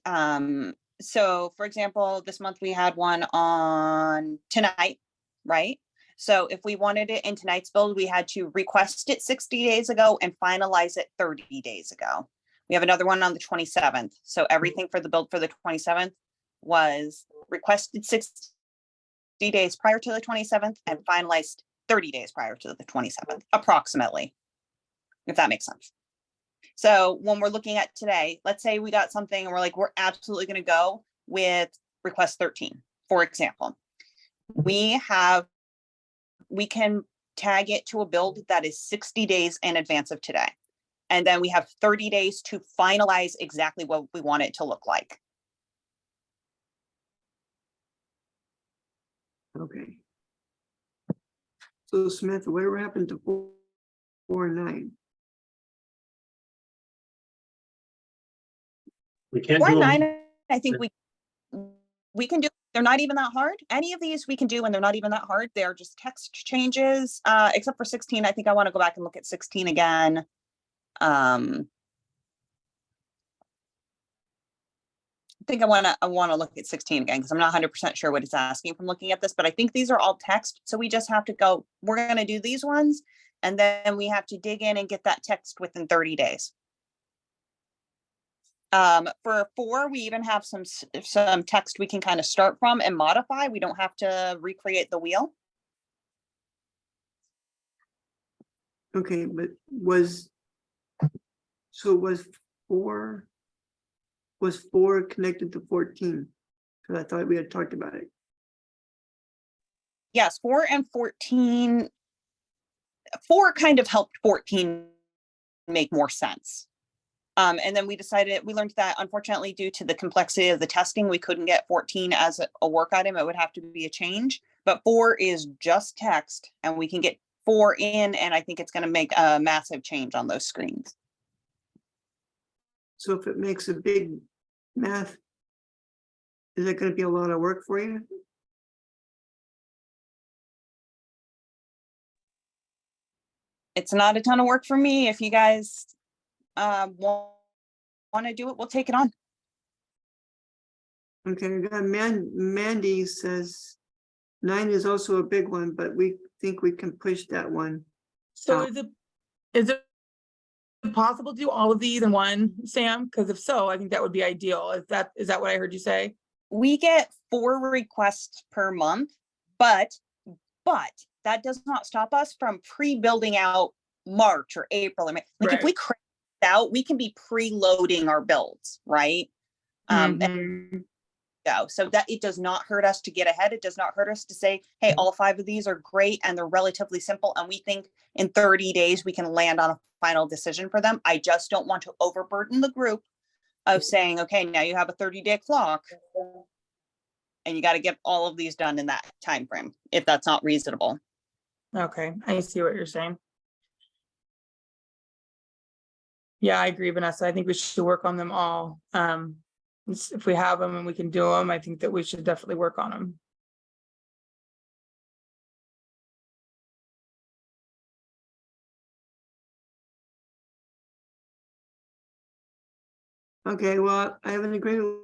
so for example, this month we had one on tonight, right? So if we wanted it in tonight's build, we had to request it 60 days ago and finalize it 30 days ago. We have another one on the 27th. So everything for the build for the 27th was requested 60 days prior to the 27th and finalized 30 days prior to the 27th, approximately, if that makes sense. So when we're looking at today, let's say we got something and we're like, we're absolutely going to go with request 13, for example. We can tag it to a build that is 60 days in advance of today. And then we have 30 days to finalize exactly what we want it to look like. Okay. So Samantha, whatever happened to 4.9? We can't Or do 9, I think we can do. They're not even that hard. Any of these we can do, and they're not even that hard. They're just text changes, except for 16. I think I want to go back and look at 16 again. I think I want to look at 16 again because I'm not 100% sure what it's asking from looking at this, but I think these are all text. So we just have to go, we're going to do these ones, and then we have to dig in and get that text within 30 days. For 4, we even have some text we can kind of start from and modify. We don't have to recreate the wheel. Okay, but was 4 connected to 14? Because I thought we had talked about it. Yes, 4 and 14. 4 kind of helped 14 make more sense. And then we learned that unfortunately, due to the complexity of the testing, we couldn't get 14 as a work item. It would have to be a change, but 4 is just text and we can get 4 in, and I think it's going to make a massive change on those screens. So if it makes a big math, is it going to be a lot of work for you? It's not a ton of work for me. If you guys want to do it, we'll take it on. Okay, we got Mandy says 9 is also a big one, but we think we can push that one. So out. is it possible to do all of these in one, Sam? Because if so, I think that would be ideal. Is that what I heard you say? We get 4 requests per month, but that does not stop us from pre-building out March or April or May. Like if we crank it out, we can be pre-loading our builds, right? So that it does not hurt us to get ahead. It does not hurt us to say, hey, all 5 of these are great and they're relatively simple. And we think in 30 days, we can land on a final decision for them. I just don't want to overburden the group of saying, okay, now you have a 30-day clock and you got to get all of these done in that time frame, if that's not reasonable. Okay, I see what you're saying. Yeah, I agree, Vanessa. I think we should work on them all. If we have them and we can do them, I think that we should definitely work on them. Okay, well, I have an agreement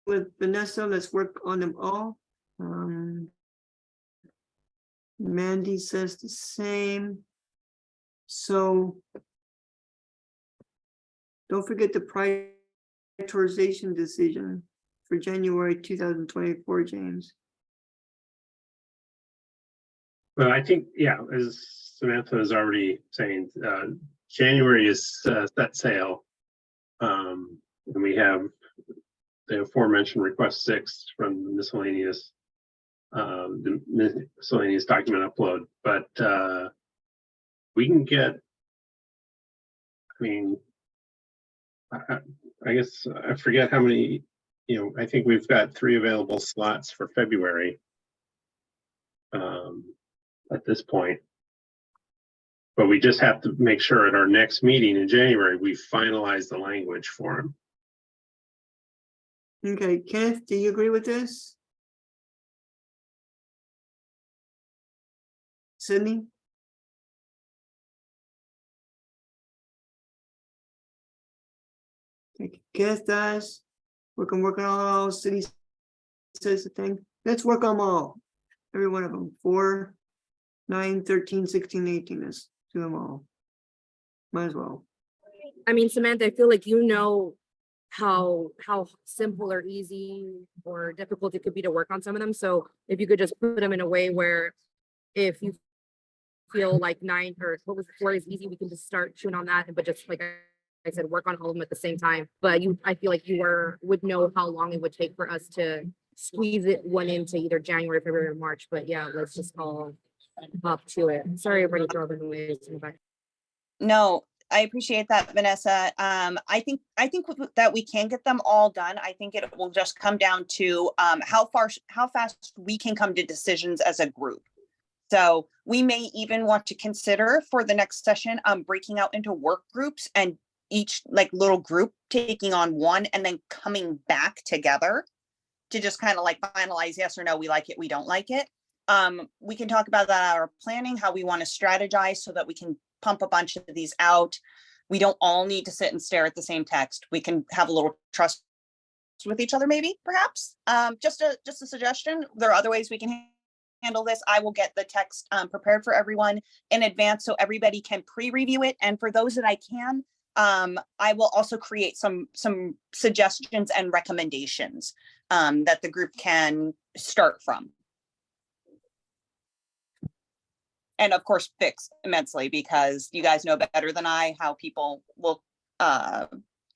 with Vanessa. Let's work on them all. Mandy says the same. So don't forget the prioritization decision for January 2024, James. Well, I think, yeah, as Samantha is already saying, January is set sail. And we have the aforementioned request 6 from the miscellaneous document upload, but we can get, I mean, I guess I forget how many, I think we've got 3 available slots for February at this point. But we just have to make sure at our next meeting in January, we finalize the language for them. Okay, Kenneth, do you agree with this? Sydney? Okay, Kenneth does. We can work on all cities. Says the thing. Let's work on them all. Every one of them. 4, 9, 13, 16, 18. Let's do them all. Might as well. I mean, Samantha, I feel like you know how simple or easy or difficult it could be to work on some of them. So if you could just put them in a way where if you feel like 9 or what was 4 is easy, we can just start chewing on that. But just like I said, work on all of them at the same time. But I feel like you would know how long it would take for us to squeeze one into either January, February, or March. But yeah, let's just all up to it. Sorry, everybody throw the noise in the back. No, I appreciate that, Vanessa. I think that we can get them all done. I think it will just come down to how fast we can come to decisions as a group. So we may even want to consider for the next session, breaking out into work groups and each like little group taking on one and then coming back together to just kind of like finalize yes or no, we like it, we don't like it. We can talk about that at our planning, how we want to strategize so that we can pump a bunch of these out. We don't all need to sit and stare at the same text. We can have a little trust with each other, maybe, perhaps. Just a suggestion. There are other ways we can handle this. I will get the text prepared for everyone in advance so everybody can pre-review it. And for those that I can, I will also create some suggestions and recommendations that the group can start from. And of course, fix immensely because you guys know better than I how people will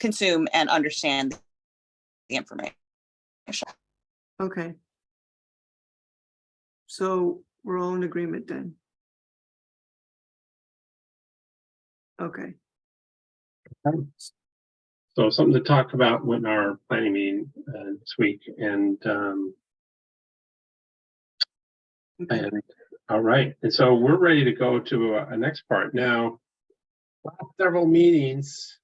consume and understand the information. Okay. So we're all in agreement then. Okay. So something to talk about in our planning meeting this week, and all right, and so we're ready to go to a next part now. Last several meetings,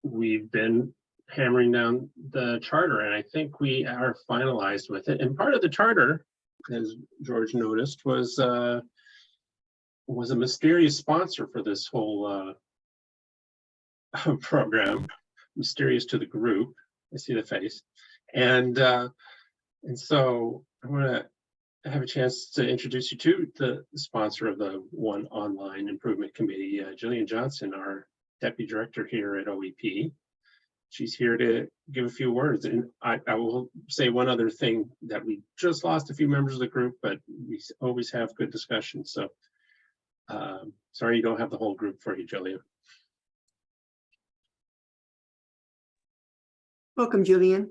we've been hammering down the charter, and I think we are finalized with it. And part of the charter, as George noticed, was a mysterious sponsor for this whole program, mysterious to the group. I see the face, and so I want to have a chance to introduce you to the sponsor of the ONE Online Improvement Committee, Jillian Johnson, our Deputy Director here at OEP. She's here to give a few words, and I will say one other thing, that we just lost a few members of the group, but we always have good discussions. So sorry you don't have the whole group for you, Jillian. Welcome, Jillian.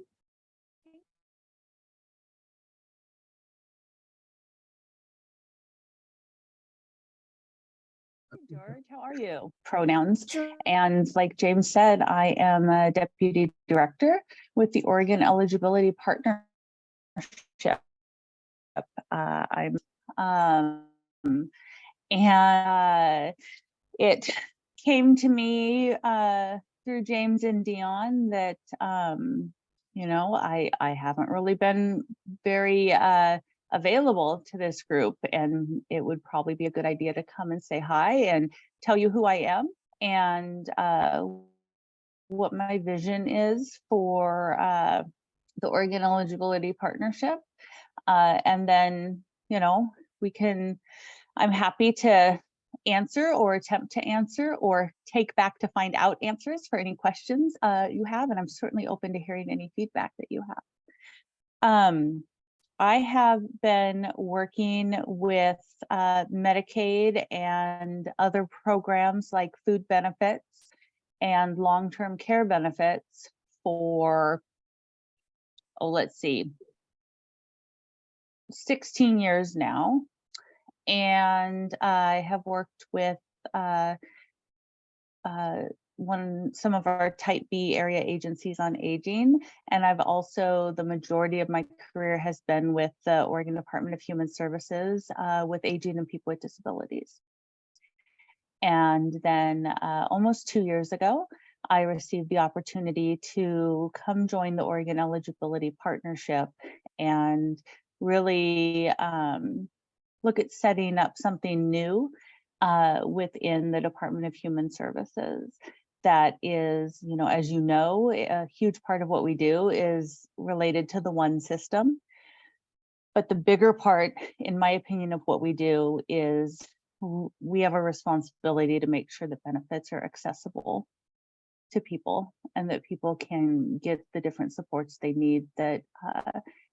George, how are you? Pronouns. And like James said, I am a deputy director with the Oregon Eligibility Partnership. it came to me through James and Dion that you know, I haven't really been very available to this group, and it would probably be a good idea to come and say hi and tell you who I am and what my vision is for the Oregon Eligibility Partnership. And then, you know, I'm happy to answer or attempt to answer or take back to find out answers for any questions you have. And I'm certainly open to hearing any feedback that you have. I have been working with Medicaid and other programs like food benefits and long-term care benefits for, oh, let's see, 16 years now. And I have worked with some of our type B area agencies on aging. And I've also, the majority of my career has been with the Oregon Department of Human Services with aging and people with disabilities. And then almost 2 years ago, I received the opportunity to come join the Oregon Eligibility Partnership and really look at setting up something new within the Department of Human Services. That is, you know, as you know, a huge part of what we do is related to the ONE system. But the bigger part, in my opinion, of what we do is we have a responsibility to make sure that benefits are accessible to people and that people can get the different supports they need that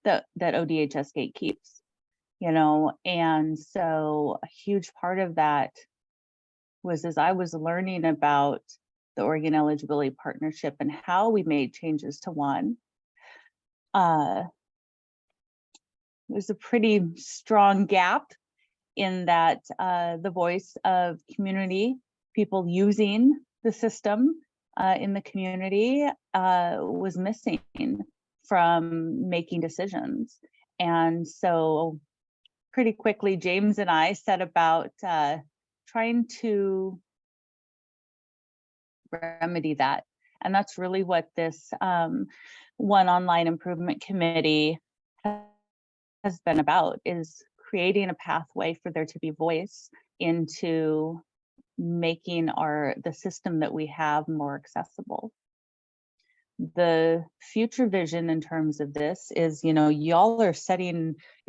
that ODHS gatekeeps. You know, and so a huge part of that was as I was learning about the Oregon Eligibility Partnership and how we made changes to ONE. There's a pretty strong gap in that the voice of community, people using the system in the community was missing from making decisions. And so pretty quickly, James and I set about trying to remedy that. And that's really what this ONE Online Improvement Committee has been about, is creating a pathway for there to be voice into making the system that we have more accessible. The future vision in terms of this is, you know, you're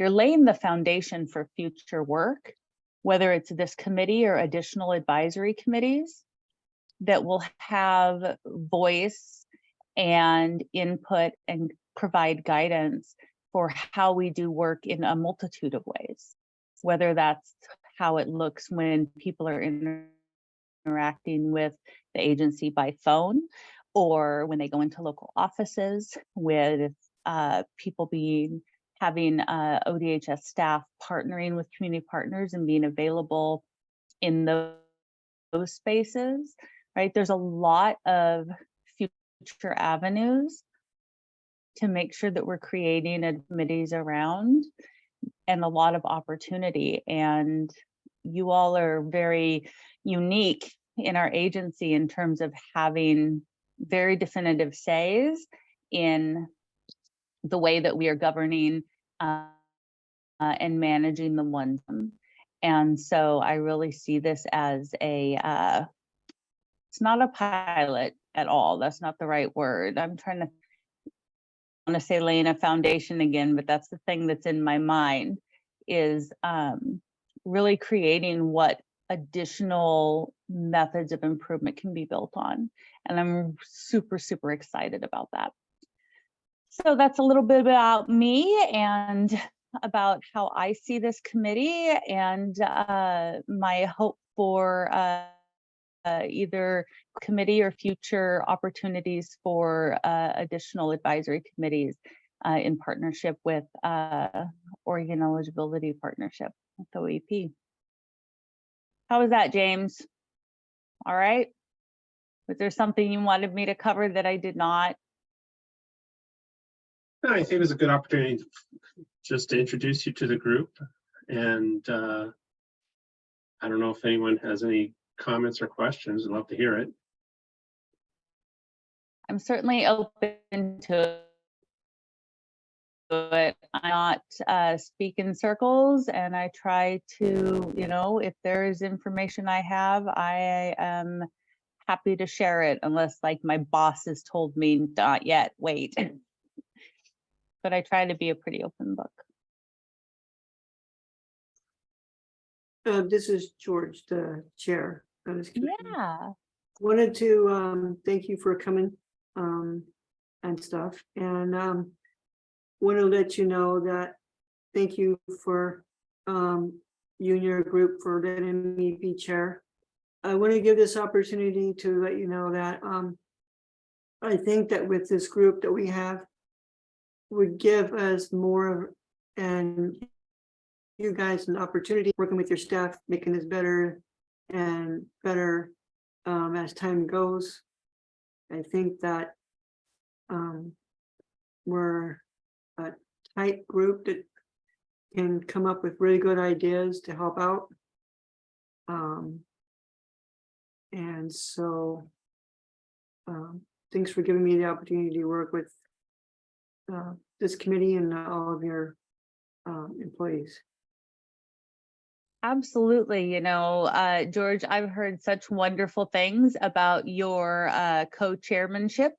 laying the foundation for future work, whether it's this committee or additional advisory committees that will have voice and input and provide guidance for how we do work in a multitude of ways, whether that's how it looks when people are interacting with the agency by phone, or when they go into local offices, with people having ODHS staff partnering with community partners and being available in those spaces, right? There's a lot of future avenues to make sure that we're creating committees around, and a lot of opportunity. And you all are very unique in our agency in terms of having very definitive says in the way that we are governing and managing the ONE. And so I really see this as it's not a pilot at all. That's not the right word. I want to say laying a foundation again, but that's the thing that's in my mind, is really creating what additional methods of improvement can be built on. And I'm super, super excited about that. So that's a little bit about me and about how I see this committee, and my hope for either committee or future opportunities for additional advisory committees in partnership with Oregon Eligibility Partnership with OEP. How was that, James? All right. Was there something you wanted me to cover that I did not? No, I think it was a good opportunity just to introduce you to the group. And I don't know if anyone has any comments or questions, I'd love to hear it. I'm certainly open to it. I not speak in circles, and I try to, if there is information I have, I am happy to share it, unless like my boss has told me not yet, wait. But I try to be a pretty open book. This is George, the chair of this committee. Yeah. Wanted to thank you for coming and stuff, and want to let you know that thank you for you and your group for letting me be chair. I want to give this opportunity to let you know that I think that with this group that we have would give us more and you guys an opportunity working with your staff, making this better and better as time goes. I think that we're a tight group that can come up with really good ideas to help out. And so thanks for giving me the opportunity to work with this committee and all of your employees. Absolutely. George, I've heard such wonderful things about your co-chairmanship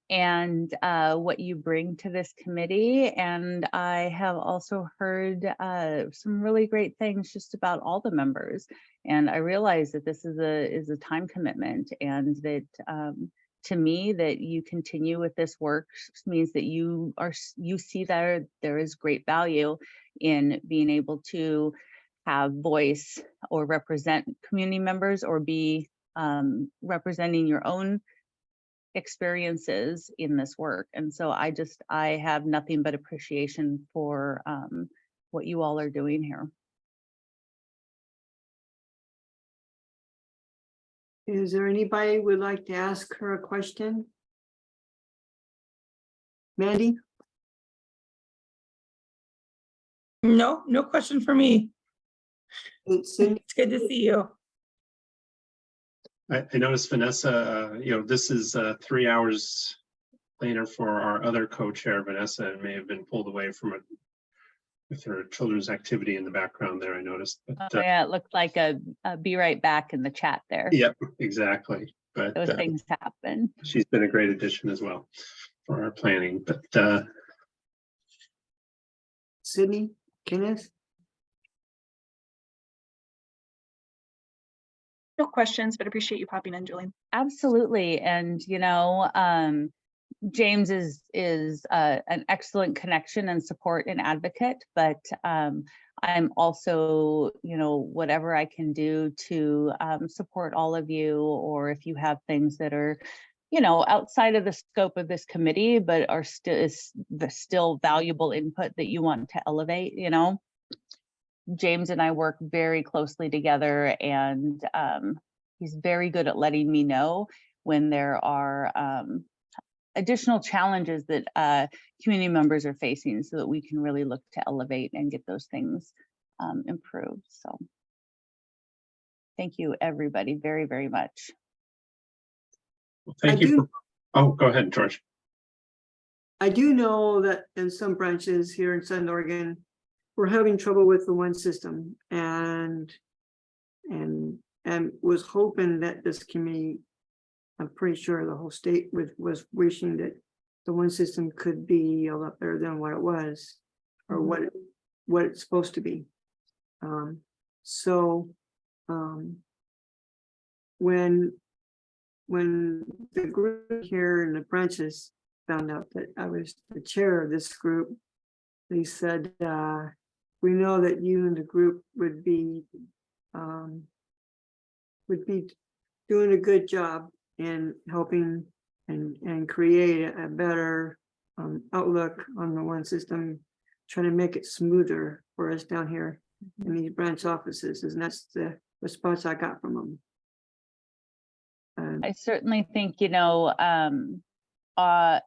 and what you bring to this committee. And I have also heard some really great things just about all the members. And I realize that this is a time commitment, and that to me, that you continue with this work means that you see that there is great value in being able to have voice or represent community members, or be representing your own experiences in this work. And so I have nothing but appreciation for what you all are doing here. Is there anybody who would like to ask her a question? Mandy? No, no question for me. Cindy? It's good to see you. I noticed Vanessa, this is 3 hours later for our other co-chair, Vanessa, and may have been pulled away from it with her children's activity in the background there, I noticed. But, Yeah, it looked like a be right back in the chat there. Yep, exactly. But Those things happen. she's been a great addition as well for our planning. But Sydney? Kenneth? No questions, but appreciate you popping in, Julie. Absolutely. And James is an excellent connection and support and advocate, but I'm also, whatever I can do to support all of you, or if you have things that are, outside of the scope of this committee, but are still valuable input that you want to elevate, James and I work very closely together, and he's very good at letting me know when there are additional challenges that community members are facing, so that we can really look to elevate and get those things improved. So thank you, everybody, very, very much. well, thank you. Oh, go ahead, George. I do know that in some branches here in Southern Oregon, we're having trouble with the ONE system, and was hoping that this committee, I'm pretty sure the whole state was wishing that the ONE system could be a lot better than what it was, or what it's supposed to be. When the group here in the branches found out that I was the chair of this group, they said, we know that you and the group would be doing a good job in helping and create a better outlook on the ONE system, trying to make it smoother for us down here in these branch offices, and that's the response I got from them. I certainly think,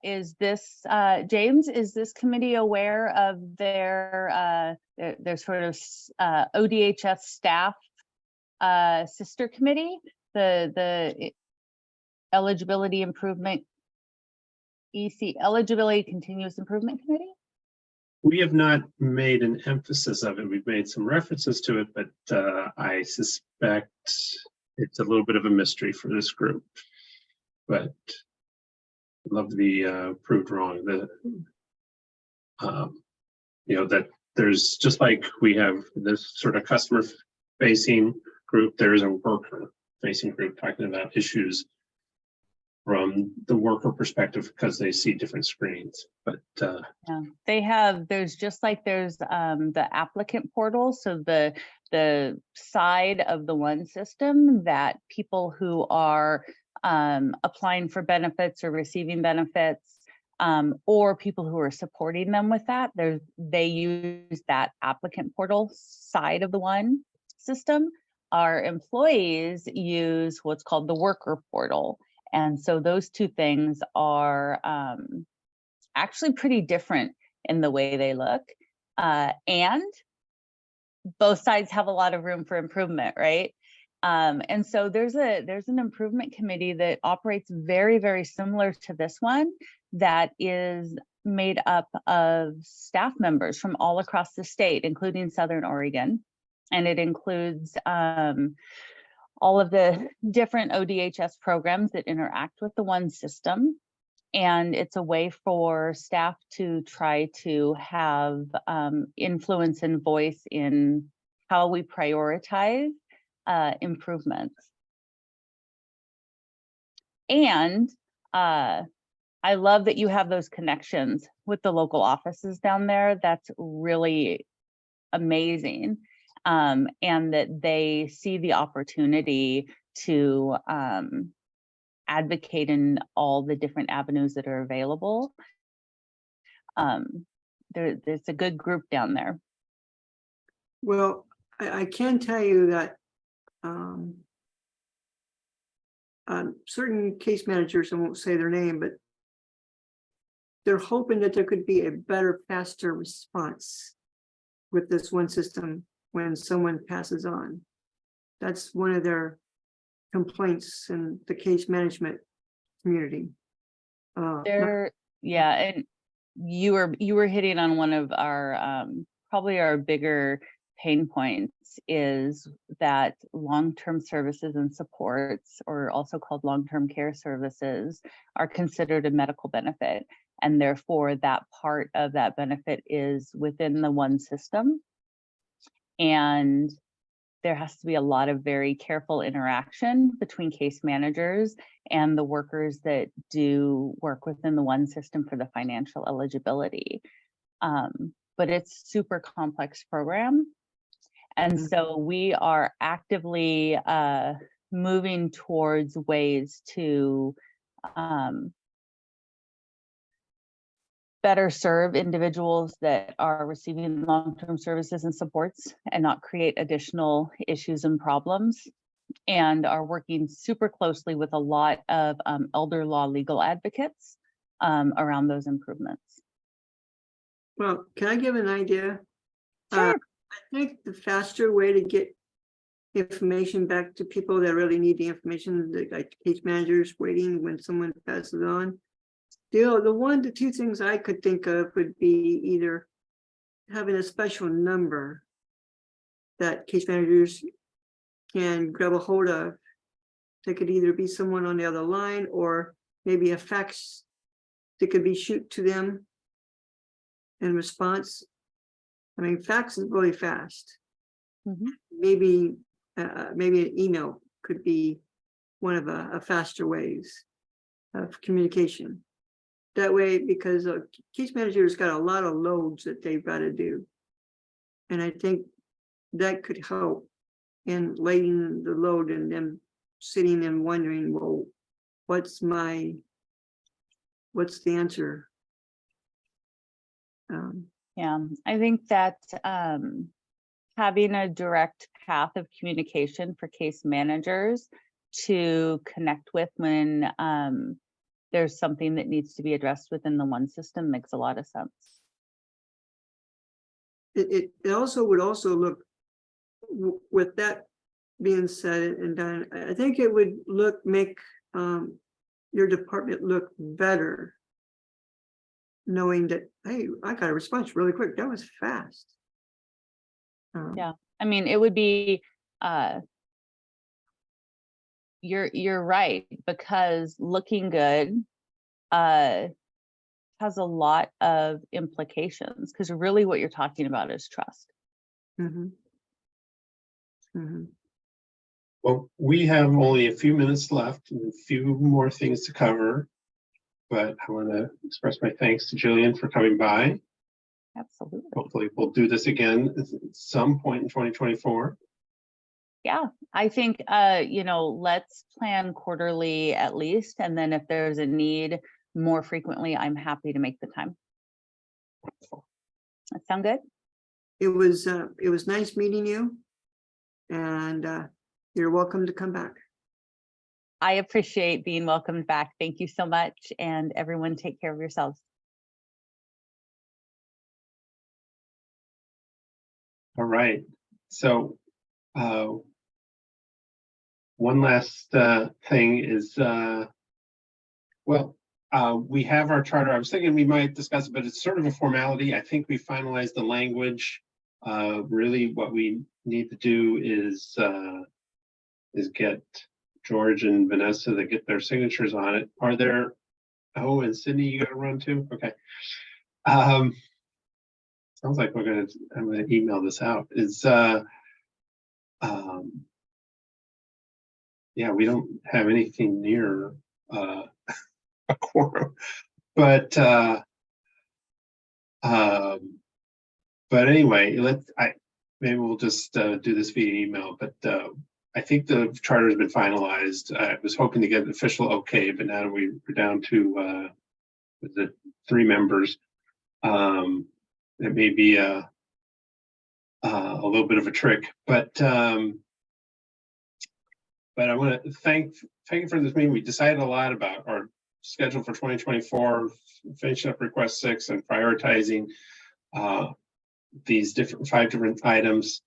is this James, is this committee aware of their sort of ODHS staff sister committee, the eligibility improvement, eligibility continuous improvement committee. We have not made an emphasis of it. We've made some references to it, but I suspect it's a little bit of a mystery for this group. But I'd love to be proved wrong. That that there's, just like we have this sort of customer facing group, there is a worker facing group talking about issues from the worker perspective because they see different screens. But yeah, there's the applicant portal, so the side of the ONE system that people who are applying for benefits or receiving benefits, or people who are supporting them with that, they use that applicant portal side of the ONE system. Our employees use what's called the worker portal. And so those two things are actually pretty different in the way they look. And both sides have a lot of room for improvement, right? And so there's an improvement committee that operates very, very similar to this one, that is made up of staff members from all across the state, including Southern Oregon. And it includes all of the different ODHS programs that interact with the ONE system. And it's a way for staff to try to have influence and voice in how we prioritize improvements. And I love that you have those connections with the local offices down there. That's really amazing. And that they see the opportunity to advocate in all the different avenues that are available. There's a good group down there. Well, I can tell you that certain case managers, I won't say their name, but they're hoping that there could be a better, faster response with this ONE system when someone passes on. That's one of their complaints in the case management community. Yeah, and you were hitting on one of our probably our bigger pain points, is that long-term services and supports, or also called long-term care services, are considered a medical benefit, and therefore that part of that benefit is within the ONE system. And there has to be a lot of very careful interaction between case managers and the workers that do work within the ONE system for the financial eligibility. But it's a super complex program. And so we are actively moving towards ways to better serve individuals that are receiving long-term services and supports and not create additional issues and problems, and are working super closely with a lot of elder law legal advocates around those improvements. Well, can I give an idea? Sure. I think the faster way to get information back to people that really need the information, like case managers waiting when someone passes on. The two things I could think of would be either having a special number that case managers can grab a hold of. They could either be someone on the other line, or maybe a fax that could be shoot to them in response. I mean, fax is really fast. Mm-hmm. Maybe an email could be one of a faster ways of communication. That way, because a case manager's got a lot of loads that they've got to do. And I think that could help in lightening the load and them sitting and wondering, well, what's the answer? Yeah, I think that having a direct path of communication for case managers to connect with when there's something that needs to be addressed within the ONE system makes a lot of sense. It also would also look with that being said and done, I think it would make your department look better, knowing that, hey, I got a response really quick. That was fast. Yeah. I mean, it would be, you're right, because looking good has a lot of implications, because really what you're talking about is trust. Mhm. Mhm. Well, we have only a few minutes left and a few more things to cover, but I want to express my thanks to Jillian for coming by. Absolutely. Hopefully we'll do this again at some point in 2024. Yeah, I think, let's plan quarterly at least. And then if there's a need more frequently, I'm happy to make the time. That sound good? It was nice meeting you, and you're welcome to come back. I appreciate being welcomed back. Thank you so much. And everyone take care of yourselves. All right. So one last thing is, we have our charter. I was thinking we might discuss it, but it's sort of a formality. I think we finalized the language. Really what we need to do is get George and Vanessa to get their signatures on it. Are there, oh, and Sydney, you got to run too? Okay. Sounds like I'm gonna email this out. Yeah, we don't have anything near a quorum, but anyway, maybe we'll just do this via email. But I think the charter has been finalized. I was hoping to get an official okay, but now we're down to the 3 members. It may be a little bit of a trick, but I want to thank you for this meeting. We decided a lot about our schedule for 2024, finishing up request 6 and prioritizing these 5 different items.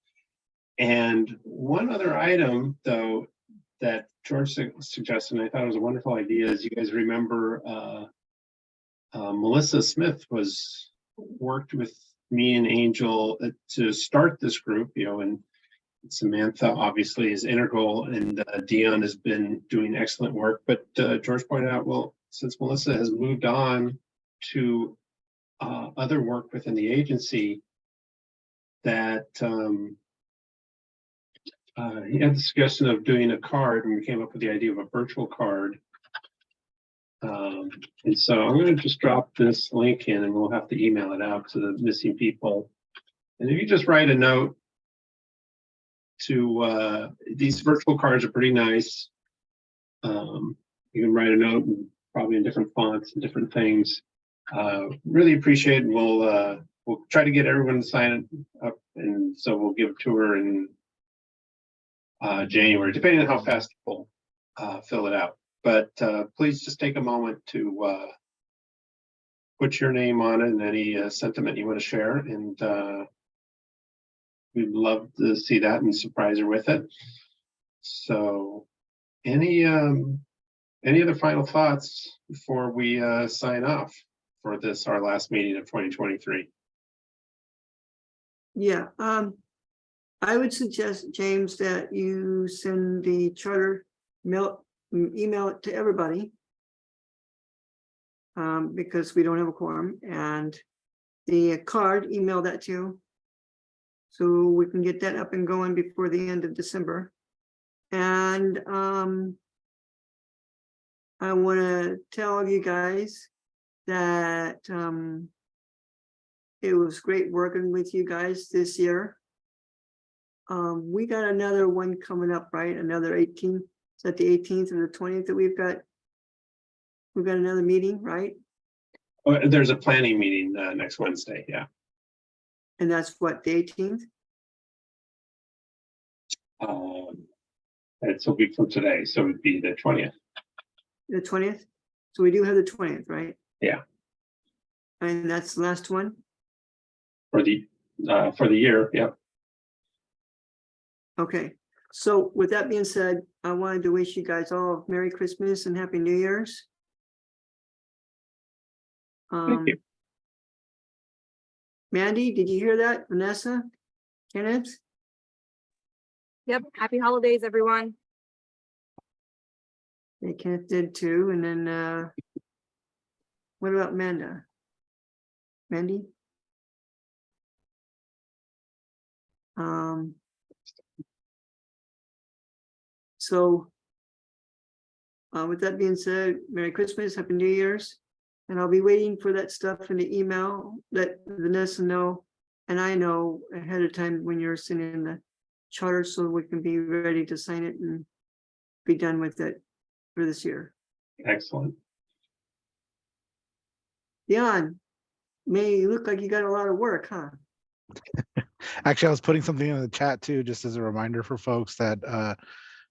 And one other item, though, that George suggested, and I thought it was a wonderful idea, is you guys remember Melissa Smith worked with me and Angel to start this group, and Samantha obviously is integral, and Dion has been doing excellent work. But George pointed out, well, since Melissa has moved on to other work within the agency, that he had the suggestion of doing a card, and we came up with the idea of a virtual card. And so I'm going to just drop this link in, and we'll have to email it out to the missing people. And if you just write a note to these virtual cards are pretty nice. You can write a note, and probably in different fonts and different things. Really appreciate it. We'll try to get everyone to sign it up, and so we'll give a tour in January, depending on how fast people fill it out. But please just take a moment to put your name on it and any sentiment you want to share, and we'd love to see that and surprise her with it. So any other final thoughts before we sign off for this, our last meeting of 2023? Yeah, I would suggest, James, that you send the charter email it to everybody, because we don't have a quorum, and the card, email that too, so we can get that up and going before the end of December. And I want to tell you guys that it was great working with you guys this year. We got another one coming up, right? Another 18th. Is that the 18th or the 20th that we've got another meeting, right? Oh, there's a planning meeting next Wednesday. Yeah. And that's what, the 18th? It's a week from today, so it'd be the 20th. The 20th? So we do have the 20th, right? Yeah. And that's the last one? For the year, yep. Okay. So with that being said, I wanted to wish you guys all Merry Christmas and Happy New Year's. Thank you. Mandy, did you hear that? Vanessa? Kenneth? Yep, happy holidays, everyone. Yeah, Kenneth did too. And then what about Amanda? Mandy? So with that being said, Merry Christmas, Happy New Year's. And I'll be waiting for that stuff in the email, let Vanessa know. And I know ahead of time when you're sending the charter so we can be ready to sign it and be done with it for this year. Excellent. Dion, May, you look like you got a lot of work, huh? Actually, I was putting something in the chat too, just as a reminder for folks that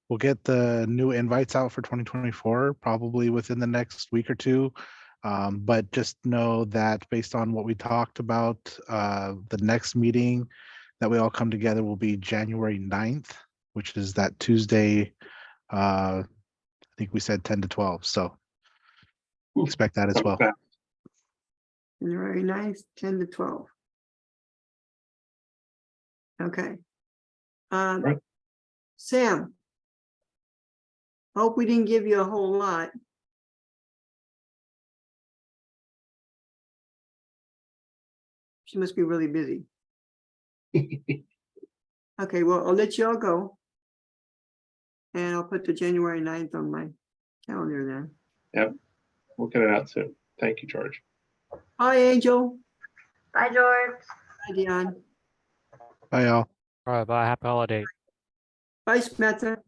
we'll get the new invites out for 2024 probably within the next week or two. But just know that based on what we talked about, the next meeting that we all come together will be January 9th, which is that Tuesday. I think we said 10 to 12. So expect that as well. January 9th, 10 to 12. Okay. Right. Sam. Hope we didn't give you a whole lot. She must be really busy. Okay, well, I'll let you all go. And I'll put the January 9th on my calendar then. Yep. We'll get it out soon. Thank you, George. Bye, Angel. Bye, George. Bye, Dion. Bye, y'all. All right, bye. Happy holiday. Bye, Samantha.